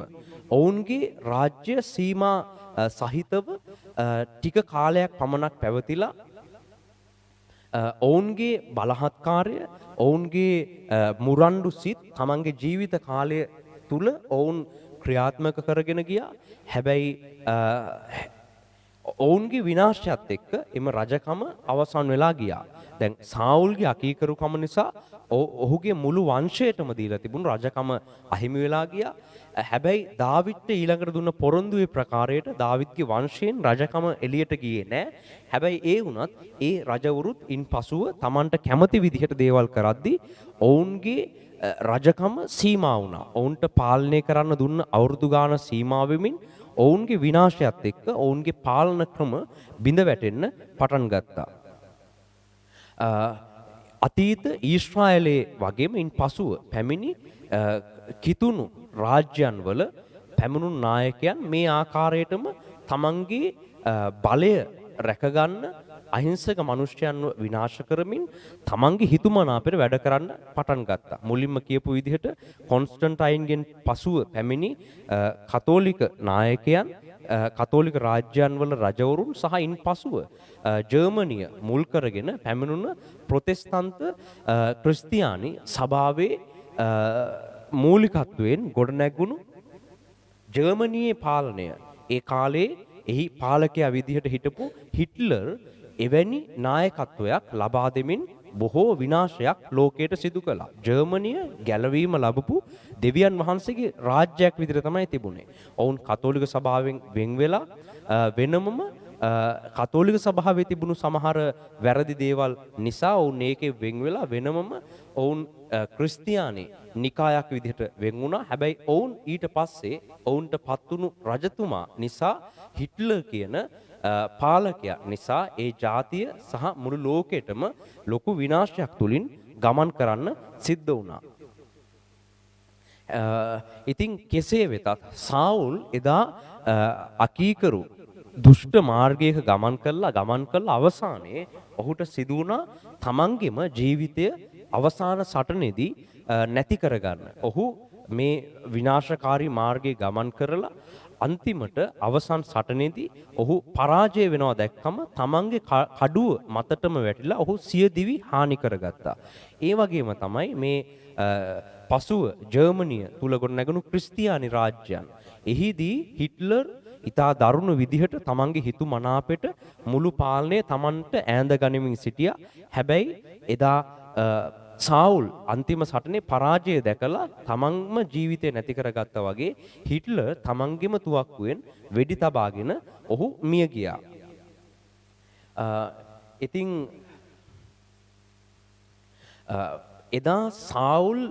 ඔවුන්ගේ රාජ්‍ය සීමා සහිතව ටික කාලයක් පමණක් පැවතිලා ඔවුන්ගේ බලහත්කාරය ඔවුන්ගේ මුරණ්ඩු සිත් තමන්ගේ ජීවිත කාලය තුල ඔවුන් ක්‍රියාත්මක කරගෙන ගියා. හැබැයි ඔවුන්ගේ විනාශයත් එක්ක එම රජකම අවසන් වෙලා ගියා. දැන් සාවුල්ගේ අකීකරුකම නිසා ඔහුගේ මුළු වංශයටම දීලා තිබුණු රජකම අහිමි වෙලා ගියා. හැබැයි දාවිද්ට ඊළඟට දුන්න පොරොන්දුවේ ප්‍රකාරයට දාවිද්ගේ වංශයෙන් රජකම එළියට ගියේ නැහැ. හැබැයි ඒ වුණත් ඒ රජවරුත් ඉන් පසුව Tamanට කැමති විදිහට දේවල් කරද්දී ඔවුන්ගේ රජකම සීමා වුණා. ඔවුන්ට පාලනය කරන්න දුන්න අවුරුදු ගාන සීමා වෙමින් ඔවුන්ගේ විනාශයත් එක්ක ඔවුන්ගේ පාලන ක්‍රම බිඳ වැටෙන්න පටන් ගත්තා. අතීත ඊශ්‍රායලයේ වගේම ඉන් පසුව පැමිණි කිතුණු රාජ්‍යයන්වල පැමුණුණු නායකයන් මේ ආකාරයටම තමන්ගේ බලය රැකගන්න අහිංසක මිනිස්යන්ව විනාශ කරමින් තමන්ගේ හිතුමනාපෙට වැඩ කරන්න පටන් ගත්තා. මුලින්ම කියපු විදිහට කොන්ස්ටන්ටයින්ගෙන් පසුව පැමිණි කතෝලික නායකයන් කතෝලික රාජ්‍යයන්වල රජවරුන් සහ ඉන් පසුව ජර්මනිය මුල් කරගෙන පැමිණුණ ප්‍රොටෙස්තන්ත ක්‍රිස්තියානි සභාවේ මූලිකත්වයෙන් ගොඩනැගුණු ජර්මනියේ පාලනය ඒ කාලේ එහි පාලකයා විදිහට හිටපු හිට්ලර් එවැනි නායකත්වයක් ලබා දෙමින් බොහෝ විනාශයක් ලෝකයට සිදු කළා. ජර්මනිය ගැලවීම ලැබපු දෙවියන් වහන්සේගේ රාජ්‍යයක් විදිහට තමයි තිබුණේ. ඔවුන් කතෝලික සභාවෙන් වෙන් වෙලා වෙනමම කතෝලික සභාවේ තිබුණු සමහර වැරදි දේවල් නිසා ඔවුන් ඒකේ වෙන් වෙලා වෙනමම ඔවුන් ක්‍රිස්තියානි නිකායක් විදිහට වෙන් වුණා. හැබැයි ඔවුන් ඊට පස්සේ ඔවුන්ට පත්වුණු රජතුමා නිසා හිට්ලර් කියන පාලකයා නිසා ඒ ජාතිය සහ මුළු ලෝකෙටම ලොකු විනාශයක් තුලින් ගමන් කරන්න සිද්ධ වුණා. ඉතින් කෙසේ වෙතත් සාවුල් එදා අකීකරු දුෂ්ට මාර්ගයක ගමන් කළා අවසානයේ ඔහුට සිදු වුණා තමන්ගේම ජීවිතය අවසාන සටනේදී නැති කරගන්න. ඔහු මේ විනාශකාරී මාර්ගයේ ගමන් කරලා අන්තිමට අවසන් සටනේදී ඔහු පරාජය වෙනවා දැක්කම තමන්ගේ කඩුව මතටම වැටිලා ඔහු සියදිවි හානි කරගත්තා. ඒ වගේම තමයි මේ පසුව ජර්මනිය තුල ගොඩනැගුණු ක්‍රිස්තියානි රාජ්‍යයන්. එහිදී හිට්ලර් ඉතා දරුණු විදිහට තමන්ගේ හිතු මනාපෙට මුළු පාලනය තමන්ට ඈඳ ගනිමින් සිටියා. හැබැයි එදා සාවුල් අන්තිම සටනේ පරාජය දැකලා තමන්ම ජීවිතේ නැති කරගත්තා වගේ හිට්ලර් තමන්ගේම තුවක්කුවෙන් වෙඩි තබාගෙන ඔහු මිය ගියා. ඉතින් එදා සාවුල්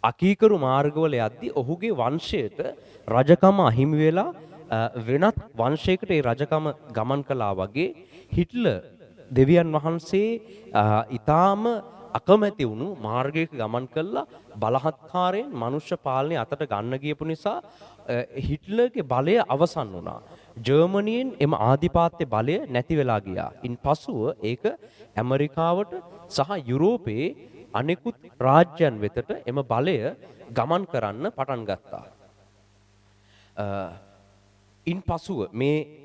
අකීකරු මාර්ගවල යද්දී ඔහුගේ වංශයට රජකම අහිමි වෙලා වෙනත් වංශයකට ඒ රජකම ගමන් කළා වගේ හිට්ලර් දෙවියන් වහන්සේ ඊටාම අකමැති වුණු මාර්ගයක ගමන් කළා බලහත්කාරයෙන් මනුෂ්‍ය පාලනය අතට ගන්න ගියපු නිසා හිට්ලර්ගේ බලය අවසන් වුණා. ජර්මනියෙන් එම ආධිපත්‍ය බලය නැති වෙලා ගියා. ඉන්පසුව ඒක ඇමරිකාවට සහ යුරෝපයේ අනෙකුත් රාජ්‍යයන් වෙතට එම බලය ගමන් කරන්න පටන් ගත්තා. ඉන්පසුව මේ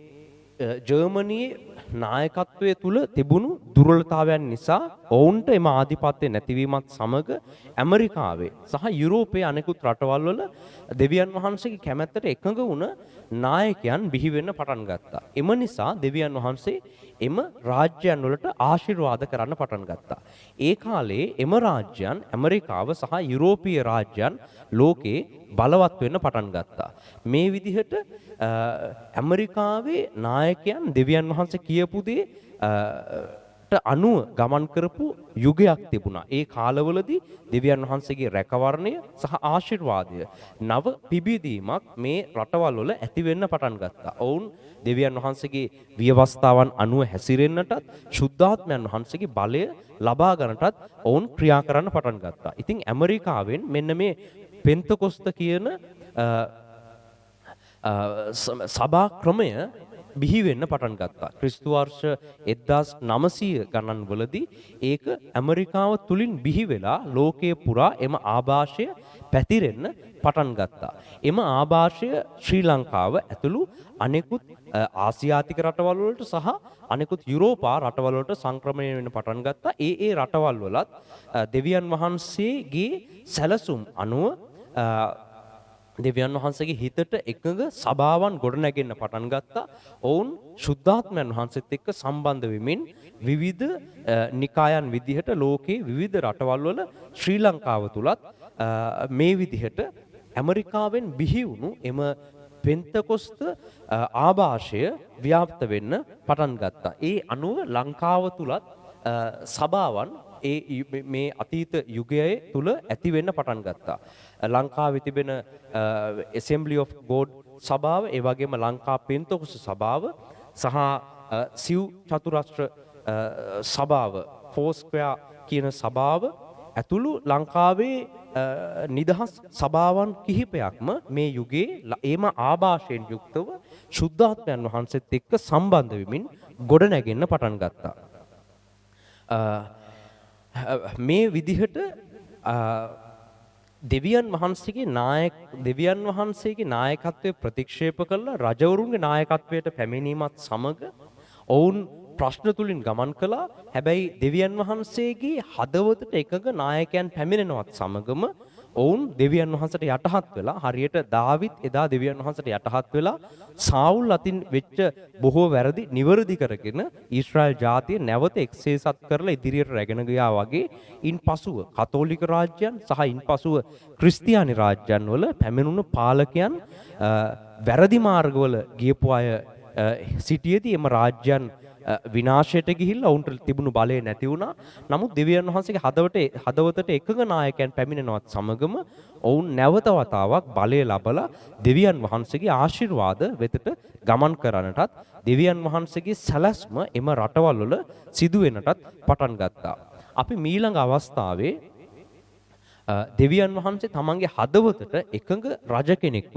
ජර්මනියේ නායකත්වය තුල තිබුණු දුර්වලතාවයන් නිසා ඔවුන්ට එම ආධිපත්‍ය නැතිවීමත් සමග ඇමරිකාවේ සහ යුරෝපයේ අනෙකුත් රටවල් වල දෙවියන් වහන්සේගේ කැමැත්තට එකඟ වුණ නායකයන් බිහි වෙන්න පටන් ගත්තා. එම නිසා දෙවියන් වහන්සේ එම රාජ්‍යයන් වලට ආශිර්වාද කරන්න පටන් ගත්තා. ඒ කාලේ එම රාජ්‍යයන් ඇමරිකාව සහ යුරෝපීය රාජ්‍යයන් ලෝකේ බලවත් වෙන්න පටන් ගත්තා. මේ විදිහට ඇමරිකාවේ නායකයන් දෙවියන් වහන්සේ කියපු දේ අනුව ගමන් කරපු යුගයක් තිබුණා. ඒ කාලවලදී දෙවියන් වහන්සේගේ රැකවරණය සහ ආශිර්වාදය නව පිබිදීමක් මේ රටවල් වල ඇති වෙන්න පටන් ගත්තා. ඔවුන් දෙවියන් වහන්සේගේ ව්‍යවස්ථාවන් අනුව හැසිරෙන්නටත් ශුද්ධාත්මයන් වහන්සේගේ බලය ලබා ගන්නටත් ඔවුන් ක්‍රියා කරන්න පටන් ගත්තා. ඉතින් ඇමරිකාවෙන් මෙන්න මේ පෙන්තකොස්ත කියන සභා ක්‍රමය බිහි වෙන්න පටන් ගත්තා. ක්‍රිස්තු වර්ෂ 1900 ගණන් වලදී ඒක ඇමරිකාව තුලින් බිහි වෙලා ලෝකයේ පුරා එම ආభాෂය පැතිරෙන්න පටන් ගත්තා. එම ආభాෂය ශ්‍රී ලංකාව ඇතුළු අනෙකුත් ආසියාතික රටවල් වලට සහ අනෙකුත් යුරෝපා රටවල් වලට සංක්‍රමණය වෙන්න පටන් ගත්තා. ඒ රටවල් වලත් දෙවියන් වහන්සේගේ සැලසුම් අනුව දෙවියන් වහන්සේගේ හිතට එකඟ සභාවන් ගොඩනැගෙන්න පටන් ගත්තා. ඔවුන් ශුද්ධාත්මයන් වහන්සේත් එක්ක සම්බන්ධ වෙමින් විවිධ නිකායන් විදිහට ලෝකේ විවිධ රටවල් වල ශ්‍රී ලංකාව තුලත් මේ විදිහට ඇමරිකාවෙන් බිහි වුණු එම පෙන්තකොස්ත ආభాෂය ව්‍යාප්ත වෙන්න පටන් ගත්තා. ඒ අනුව ලංකාව තුලත් සභාවන් මේ අතීත යුගයේ තුල ඇති වෙන්න පටන් ගත්තා. ලංකාවේ තිබෙන Assembly of God සභාව, ඒ වගේම ලංකා පෙන්තකොස්ත සභාව සහ සිව් චතුරස්‍ර සභාව, ෆෝස්ක්වයර් කියන සභාව ඇතුළු ලංකාවේ නිදහස් සභාවන් කිහිපයක්ම මේ යුගයේ ඒම ආభాෂයෙන් යුක්තව ශුද්ධාත්මයන් වහන්සේත් එක්ක සම්බන්ධ වෙමින් ගොඩනැගෙන්න පටන් ගත්තා. මේ විදිහට දෙවියන් වහන්සේගේ නායකත්වය ප්‍රතික්ෂේප කළා රජවරුන්ගේ නායකත්වයට පැමිණීමත් සමග ඔවුන් ප්‍රශ්න තුලින් ගමන් කළා. හැබැයි දෙවියන් වහන්සේගේ හදවතට එකඟ නායකයන් පැමිණෙනවත් සමගම ඔවුන් දෙවියන් වහන්සේට යටහත් වෙලා හරියට දාවිත් එදා දෙවියන් වහන්සේට යටහත් වෙලා සාවුල් අතින් වෙච්ච බොහෝ වැරදි නිවැරදි කරගෙන ඊශ්‍රායල් ජාතිය නැවත එක්සේසත් කරලා ඉදිරියට රැගෙන ගියා වගේ ඉන්පසුව කතෝලික රාජ්‍යයන් සහ ඉන්පසුව ක්‍රිස්තියානි රාජ්‍යයන් වල පැමිණුණු පාලකයන් වැරදි මාර්ගවල ගියපු අය සිටියේදී එම රාජ්‍යයන් විනාශයට ගිහිල්ලා ඔවුන්ට තිබුණු බලය නැති වුණා. නමුත් දෙවියන් වහන්සේගේ හදවතට එකඟ නායකයන් පැමිණෙනවත් සමගම ඔවුන් නැවත වතාවක් බලය ලබලා දෙවියන් වහන්සේගේ ආශිර්වාද වෙතට ගමන් කරන්නටත් දෙවියන් වහන්සේගේ සැලැස්ම එම රටවල් වල සිදු වෙනටත් පටන් ගත්තා. අපි ඊළඟ අවස්ථාවේ දෙවියන් වහන්සේ තමන්ගේ හදවතට එකඟ රජ කෙනෙක්ව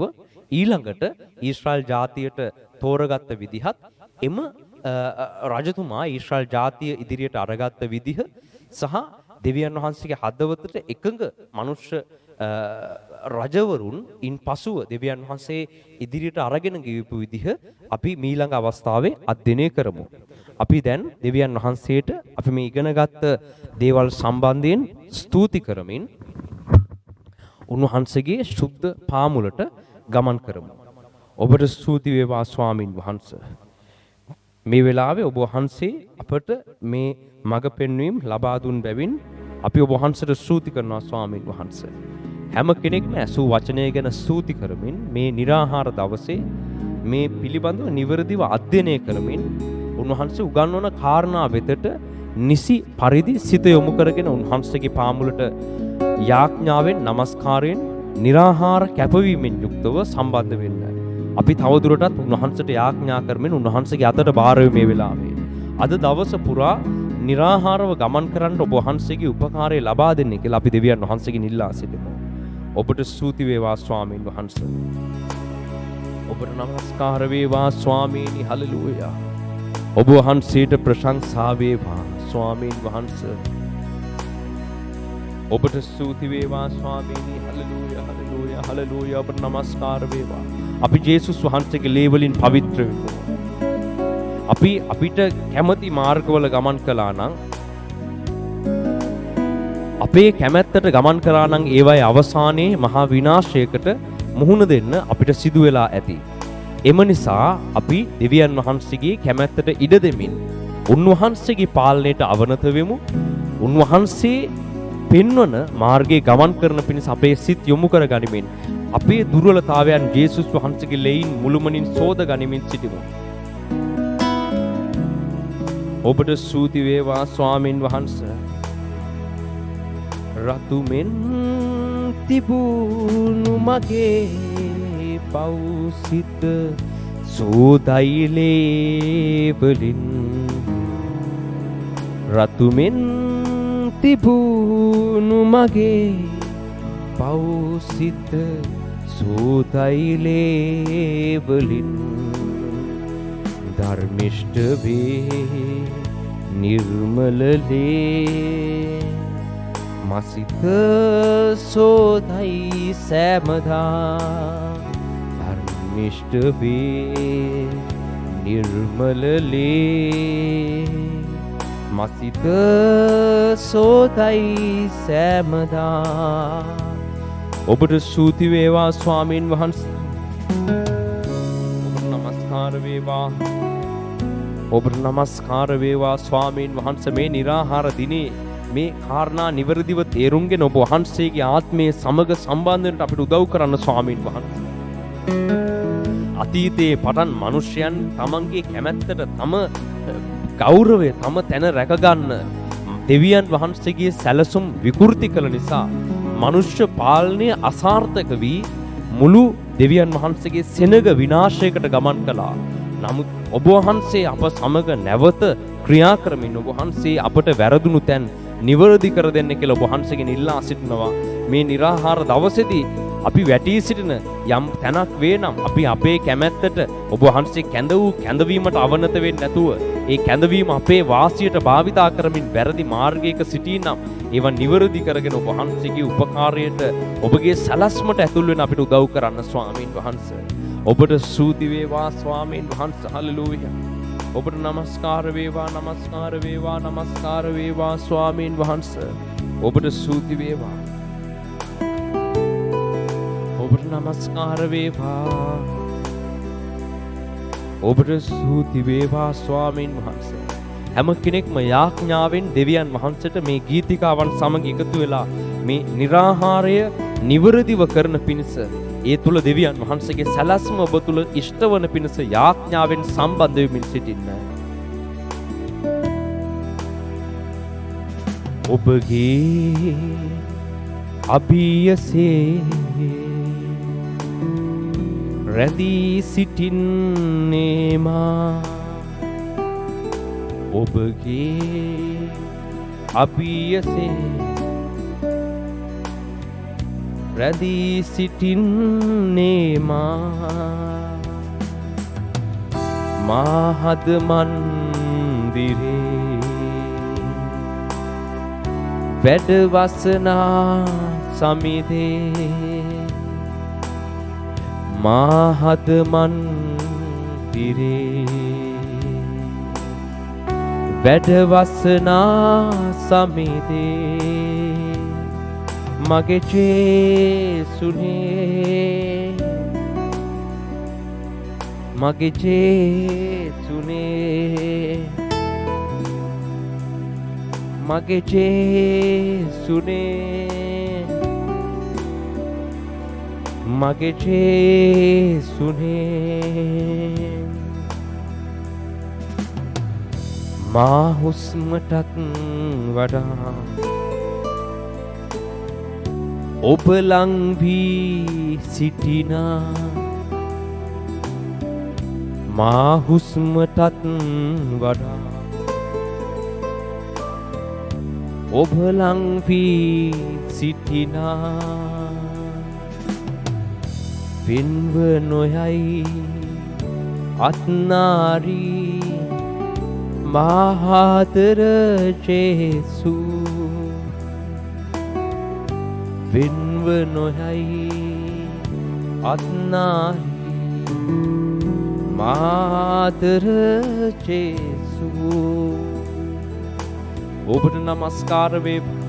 ඊළඟට ඊශ්‍රායල් ජාතියට තෝරගත්ත විදිහත් එම රජතුමා ඊශ්‍රායල් ජාතිය ඉදිරියට අරගත්ත විදිහ සහ දෙවියන් වහන්සේගේ හදවතට එකඟ මනුෂ්‍ය රජවරුන් ඉන්පසුව දෙවියන් වහන්සේ ඉදිරියට අරගෙන ගියපු විදිහ අපි ඊළඟ අවස්ථාවේ අධ්‍යයනය කරමු. අපි දැන් දෙවියන් වහන්සේට අපි මේ ඉගෙනගත්ත දේවල් සම්බන්ධයෙන් ස්තුති කරමින් උන්වහන්සේගේ ශුද්ධ පාමුලට ගමන් කරමු. ඔබට ස්තුති වේවා ස්වාමින් වහන්සේ. මේ වෙලාවේ ඔබ වහන්සේ අපට මේ මඟ පෙන්වීම ලබා දුන් බැවින් අපි ඔබ වහන්සේට ස්තුති කරනවා ස්වාමින් වහන්සේ. හැම කෙනෙක්ම ඇසූ වචනය ගැන ස්තුති කරමින් මේ निराහාර දවසේ මේ පිළිබඳව නිවැරදිව අධ්‍යයනය කරමින් උන්වහන්සේ උගන්වන කාරණා වෙතට නිසි පරිදි සිත යොමු කරගෙන උන්වහන්සේගේ පාමුලට යාඥාවෙන් নমස්කාරයෙන් निराහාර කැපවීමෙන් යුක්තව සම්බන්ධ වෙන්න. අපි තවදුරටත් උන්වහන්සේට යාඥා කරමින් උන්වහන්සේගේ අතට බාර මේ වෙලාවේ. අද දවස පුරා निराහාරව ගමන් කරන්න ඔබ වහන්සේගේ උපකාරය ලබා දෙන්න කියලා අපි දෙවියන් වහන්සේගෙන් ඉල්ලා සිටිමු. ඔබට ස්තුති වේවා ස්වාමීන් වහන්සේ. ඔබ ඔබට නමස්කාර වේවා ස්වාමීනි හලෙලූයා. ඔබ වහන්සේට ප්‍රශංසා වේවා ස්වාමීන් වහන්සේ. ඔබට ස්තුති වේවා ස්වාමීනි හලෙලූයා හලෙලූයා හලෙලූයා. ඔබට නමස්කාර වේවා. අපි ජේසුස් වහන්සේගේ ලේ වලින් පවිත්‍ර වෙනවා. අපිට කැමති මාර්ගවල ගමන් කළා නම් අපේ කැමැත්තට ගමන් කරා නම් ඒවයි අවසානයේ මහා විනාශයකට මුහුණ දෙන්න අපිට සිදු වෙලා ඇති. එම නිසා අපි දෙවියන් වහන්සේගේ කැමැත්තට ඉඩ දෙමින් උන්වහන්සේගේ පාලනයට අවනත වෙමු. උන්වහන්සේ පෙන්වන මාර්ගයේ ගමන් කරන පිණිස අපේ සිත් යොමු කර ගනිමින් අපේ දුර්වලතාවයන් ජේසුස් වහන්සේගේ ලෙයින් මුළුමනින් සෝද ගනිමින් සිටිමු. ඔබට ස්තුති වේවා ස්වාමින් වහන්සේ. රතුමෙන් තිබුණු මගේ පෞසිත සෝදයිලේ වලින් රතුමෙන් තිබුණු මගේ පෞසිත සෝදයිලේ වලින් ධර්මිෂ්ඨ වේ නිර්මලලේ මසිත සෝදයි සෑමදා ධර්මිෂ්ඨ වේ නිර්මලලේ මසිත සෝදයි සෑමදා. ඔබට ස්තුති වේවා ස්වාමීන් වහන්සේ. ඔබට නමස්කාර වේවා. ඔබට නමස්කාර වේවා ස්වාමීන් වහන්සේ. මේ निराහාර දිනේ මේ කාරණා නිවැරදිව තේරුම්ගෙන ඔබ වහන්සේගේ ආත්මයේ සමග සම්බන්ධ වෙන්න අපිට උදව් කරන්න ස්වාමීන් වහන්සේ. අතීතයේ පටන් මිනිසයන් තමන්ගේ කැමැත්තට තම ගෞරවය තම තැන රැකගන්න දෙවියන් වහන්සේගේ සැලසුම් විකෘති කළ නිසා මනුෂ්‍ය පාලනය අසාර්ථක වී මුළු දෙවියන් වහන්සේගේ සෙනග විනාශයකට ගමන් කළා. නමුත් ඔබ වහන්සේ අප සමග නැවත ක්‍රියා කරමින් ඔබ වහන්සේ අපට වැරදුණු තැන් නිවැරදි කර දෙන්න කියලා ඔබ වහන්සේගෙන් ඉල්ලා සිටිනවා. මේ निराහාර දවසේදී අපි වැටී සිටින යම් තැනක් වේ නම් අපි අපේ කැමැත්තට ඔබ වහන්සේ කැඳ වූ කැඳවීමට අවනත වෙන්නේ නැතුව ඒ කැඳවීම අපේ වාසියට භාවිතා කරමින් වැරදි මාර්ගයක සිටිනම් ඒවා නිවැරදි කරගෙන ඔබ වහන්සේගේ උපකාරයට ඔබගේ සලස්මට ඇතුල් වෙන අපිට උදව් කරන්න ස්වාමීන් වහන්සේ. ඔබට ස්තුති වේවා ස්වාමීන් වහන්සේ. හලෙලූයා. ඔබට නමස්කාර වේවා නමස්කාර වේවා නමස්කාර වේවා ස්වාමීන් වහන්සේ. ඔබට ස්තුති වේවා. ඔබට නමස්කාර වේවා. ඔබට ස්තුති වේවා ස්වාමීන් වහන්සේ. හැම කෙනෙක්ම යාඥාවෙන් දෙවියන් වහන්සේට මේ ගීතිකාවන් සමග එකතු වෙලා මේ निराහාරය නිවැරදිව කරන පිණිස ඒ තුල දෙවියන් වහන්සේගේ සැලැස්ම ඔබ තුල ඉෂ්ට වන පිණිස යාඥාවෙන් සම්බන්ධ වෙමින් සිටින්න. ඔබගේ අභියසේ රැඳී සිටින්නේ මා. ඔබගේ අභියසේ රැඳී සිටින්නේ මාහද මන්දිරේ වැඩවසනා සමිදේ මාහද මන්දිරේ වැඩවසනා සමිදේ මගේ ජේසුනේ මගේ ජේසුනේ මගේ ජේසුනේ මගේ ජේසුනේ මා හුස්මටත් වඩා ඔබ ලං වී සිටිනා මා හුස්මටත් වඩා ඔබ ලං වී සිටිනා වෙන්ව නොයයි අත්නාරි මහතර ජේසු වෙන්ව නොයයි අත්නාරි මහතර ජේසු ඔබට නමස්කාර වේවා.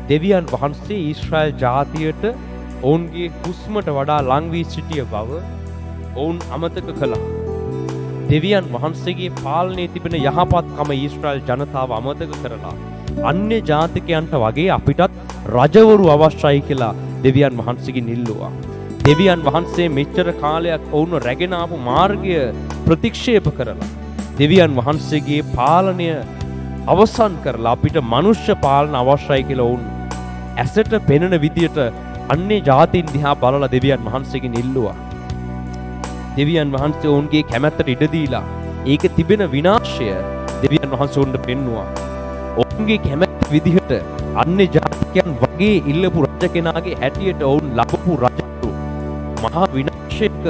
දෙවියන් වහන්සේ ඊශ්‍රායල් ජාතියට ඔවුන්ගේ හුස්මට වඩා ලං වී සිටිය බව ඔවුන් අමතක කළා. දෙවියන් වහන්සේගේ පාලනයේ තිබෙන යහපත්කම ඊශ්‍රායල් ජනතාව අමතක කරලා අන්‍ය ජාතිකයන්ට වගේ අපිටත් රජවරු අවශ්‍යයි කියලා දෙවියන් වහන්සේගෙන් ඉල්ලුවා. දෙවියන් වහන්සේ මෙච්චර කාලයක් ඔවුන් රැගෙන ආපු මාර්ගය ප්‍රතික්ෂේප කරලා දෙවියන් වහන්සේගේ පාලනය අවසන් කරලා අපිට මනුෂ්‍ය පාලන අවශ්‍යයි කියලා ඔවුන් ඇසට පෙනෙන විදියට අන්‍ය ජාතීන් දිහා බලලා දෙවියන් වහන්සේගෙන් ඉල්ලුවා. දෙවියන් වහන්සේ ඔවුන්ගේ කැමැත්තට ඉඩ දීලා ඒකේ තිබෙන විනාශය දෙවියන් වහන්සේ ඔවුන්ට පෙන්නුවා. ඔවුන්ගේ කැමැත්ත විදිහට අන්‍ය ජාතිකයන් වගේ ඉල්ලපු රජ කෙනාගේ හැටියට ඔවුන් ලබපු රජු මහා විනාශයක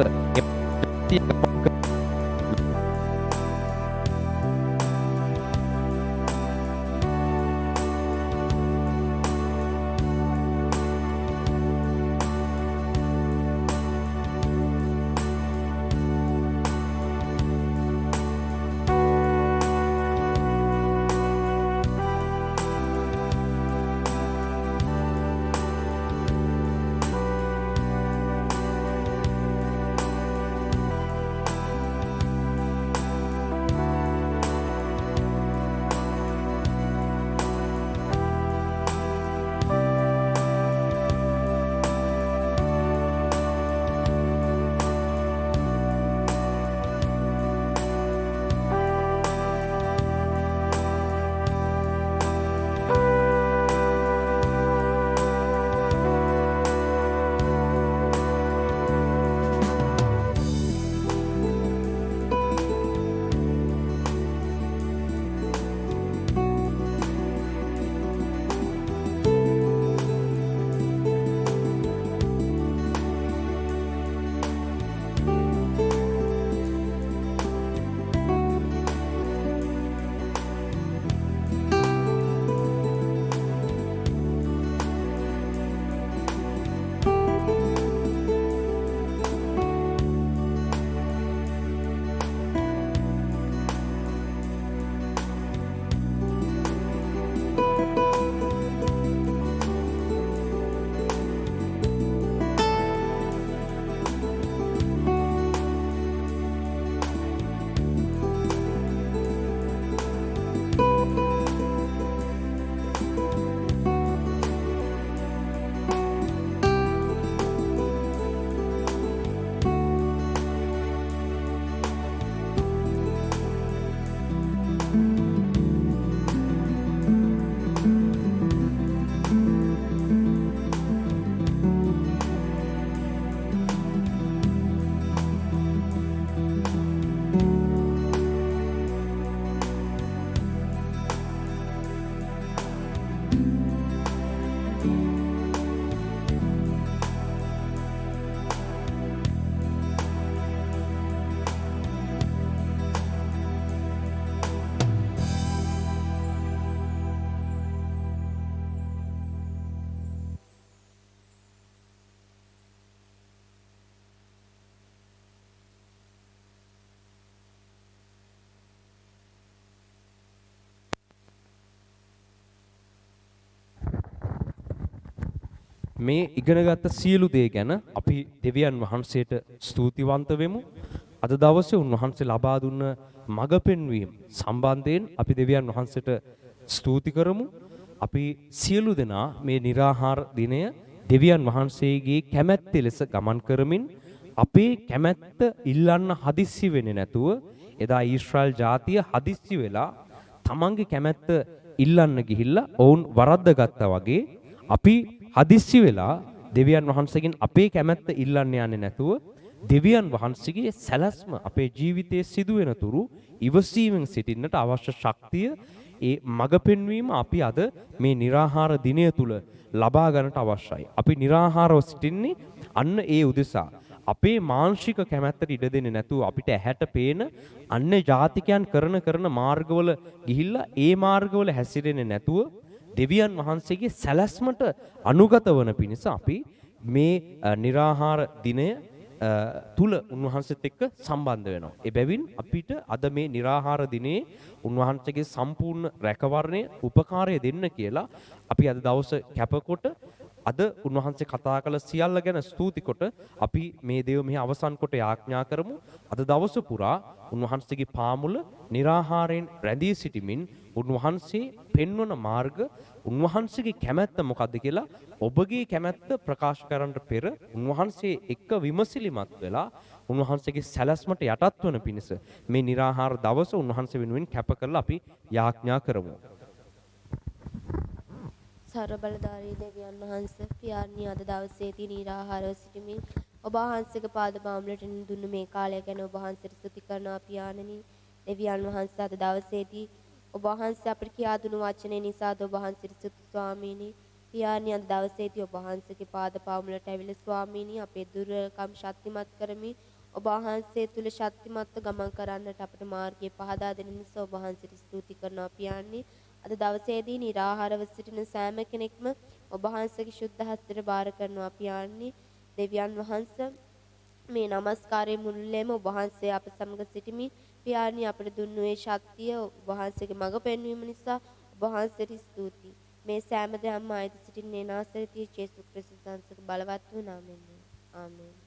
මේ ඉගෙනගත්ත සියලු දේ ගැන අපි දෙවියන් වහන්සේට ස්තුතිවන්ත වෙමු. අද දවසේ උන්වහන්සේ ලබා දුන්න මඟ පෙන්වීම සම්බන්ධයෙන් අපි දෙවියන් වහන්සේට ස්තුති කරමු. අපි සියලු දෙනා මේ निराහාර දිනය දෙවියන් වහන්සේගේ කැමැත්ත ලෙස ගමන් කරමින් අපේ කැමැත්ත ඉල්ලන්න හදිස්සි වෙන්නේ නැතුව එදා ඊශ්‍රායල් ජාතිය හදිස්සි වෙලා තමන්ගේ කැමැත්ත ඉල්ලන්න ගිහිල්ලා ඔවුන් වරද්දගත්තා වගේ අපි හදිස්සි වෙලා දෙවියන් වහන්සේගෙන් අපේ කැමැත්ත ඉල්ලන්න යන්නේ නැතුව දෙවියන් වහන්සේගේ සැලැස්ම අපේ ජීවිතයේ සිදුවෙන තුරු ඉවසීමෙන් සිටින්නට අවශ්‍ය ශක්තිය ඒ මඟ පෙන්වීම අපි අද මේ निराහාර දිනය තුල ලබා ගන්නට අවශ්‍යයි. අපි निराහාරව සිටින්නේ අන්න ඒ උදෙසා. අපේ මානසික කැමැත්තට ඉඩ දෙන්නේ නැතුව අපිට ඇහැට පේන අන්‍ය ජාතිකයන් කරන මාර්ගවල ගිහිල්ලා ඒ මාර්ගවල හැසිරෙන්නේ නැතුව දෙවියන් වහන්සේගේ සැලැස්මට අනුගත වන පිණිස අපි මේ निराහාර දිනය තුල උන්වහන්සේත් එක්ක සම්බන්ධ වෙනවා. එබැවින් අපිට අද මේ निराහාර දිනේ උන්වහන්සේගේ සම්පූර්ණ රැකවරණය උපකාරය දෙන්න කියලා අපි අද දවස කැපකොට අද උන්වහන්සේ කතා කළ සියල්ල ගැන ස්තුති කොට අපි මේ දේව මෙහි අවසන් කොට යාඥා කරමු. අද දවස පුරා උන්වහන්සේගේ පාමුල निराහාරයෙන් රැඳී සිටිමින් උන්වහන්සේ පෙන්වන මාර්ග උන්වහන්සේගේ කැමැත්ත මොකද්ද කියලා ඔබගේ කැමැත්ත ප්‍රකාශ කරන්නට පෙර උන්වහන්සේ එක්ක විමසිලිමත් වෙලා උන්වහන්සේගේ සැලැස්මට යටත් වන පිණිස මේ निराහාර දවස උන්වහන්සේ වෙනුවෙන් කැප කරලා අපි යාඥා කරමු. සර්වබලධාරී දෙවියන් වහන්සේ පියාණිය අද දවසේදී නිරාහාරව සිටමින් ඔබ වහන්සේගේ පාද පාමුලට දුන්නු මේ කාලය ගැන ඔබ වහන්සේට ස්තුති කරනවා පියාණනි. දෙවියන් වහන්සේ අද දවසේදී ඔබ වහන්සේ අපිට කියා දුන්නු වචනේ නිසා ඔබ වහන්සේට ස්තුති ස්වාමීනි. පියාණිය අද දවසේදී ඔබ වහන්සේගේ පාද පාමුලට ඇවිල්ලා ස්වාමීනි අපේ දුර්වලකම් ශක්තිමත් කරමින් ඔබ වහන්සේ තුල ශක්තිමත්ව ගමන් කරන්නට අපට මාර්ගය පහදා දෙන නිසා ඔබ වහන්සේට ස්තුති කරනවා පියාණනි. අද දවසේදී निराහාරව සිටින සෑම කෙනෙක්ම ඔබ වහන්සේගේ ශුද්ධ හස්තයට බාර කරනවා පියාණනි. දෙවියන් වහන්සේ මේ নমස්කාරයේ මුළුල්ලේම ඔබ වහන්සේ අප සමග සිටිමින් පියාණනි අපට දුන්නු ඒ ශක්තිය ඔබ වහන්සේගේ මඟ පෙන්වීම නිසා ඔබ වහන්සේට ස්තුතියි. මේ සෑම දෙයක්ම ආයත සිටින්නේ නාසරේ යේසුස් ක්‍රිස්තුස් වහන්සේගේ බලවත් වූ නාමයෙන්. ආමේන්.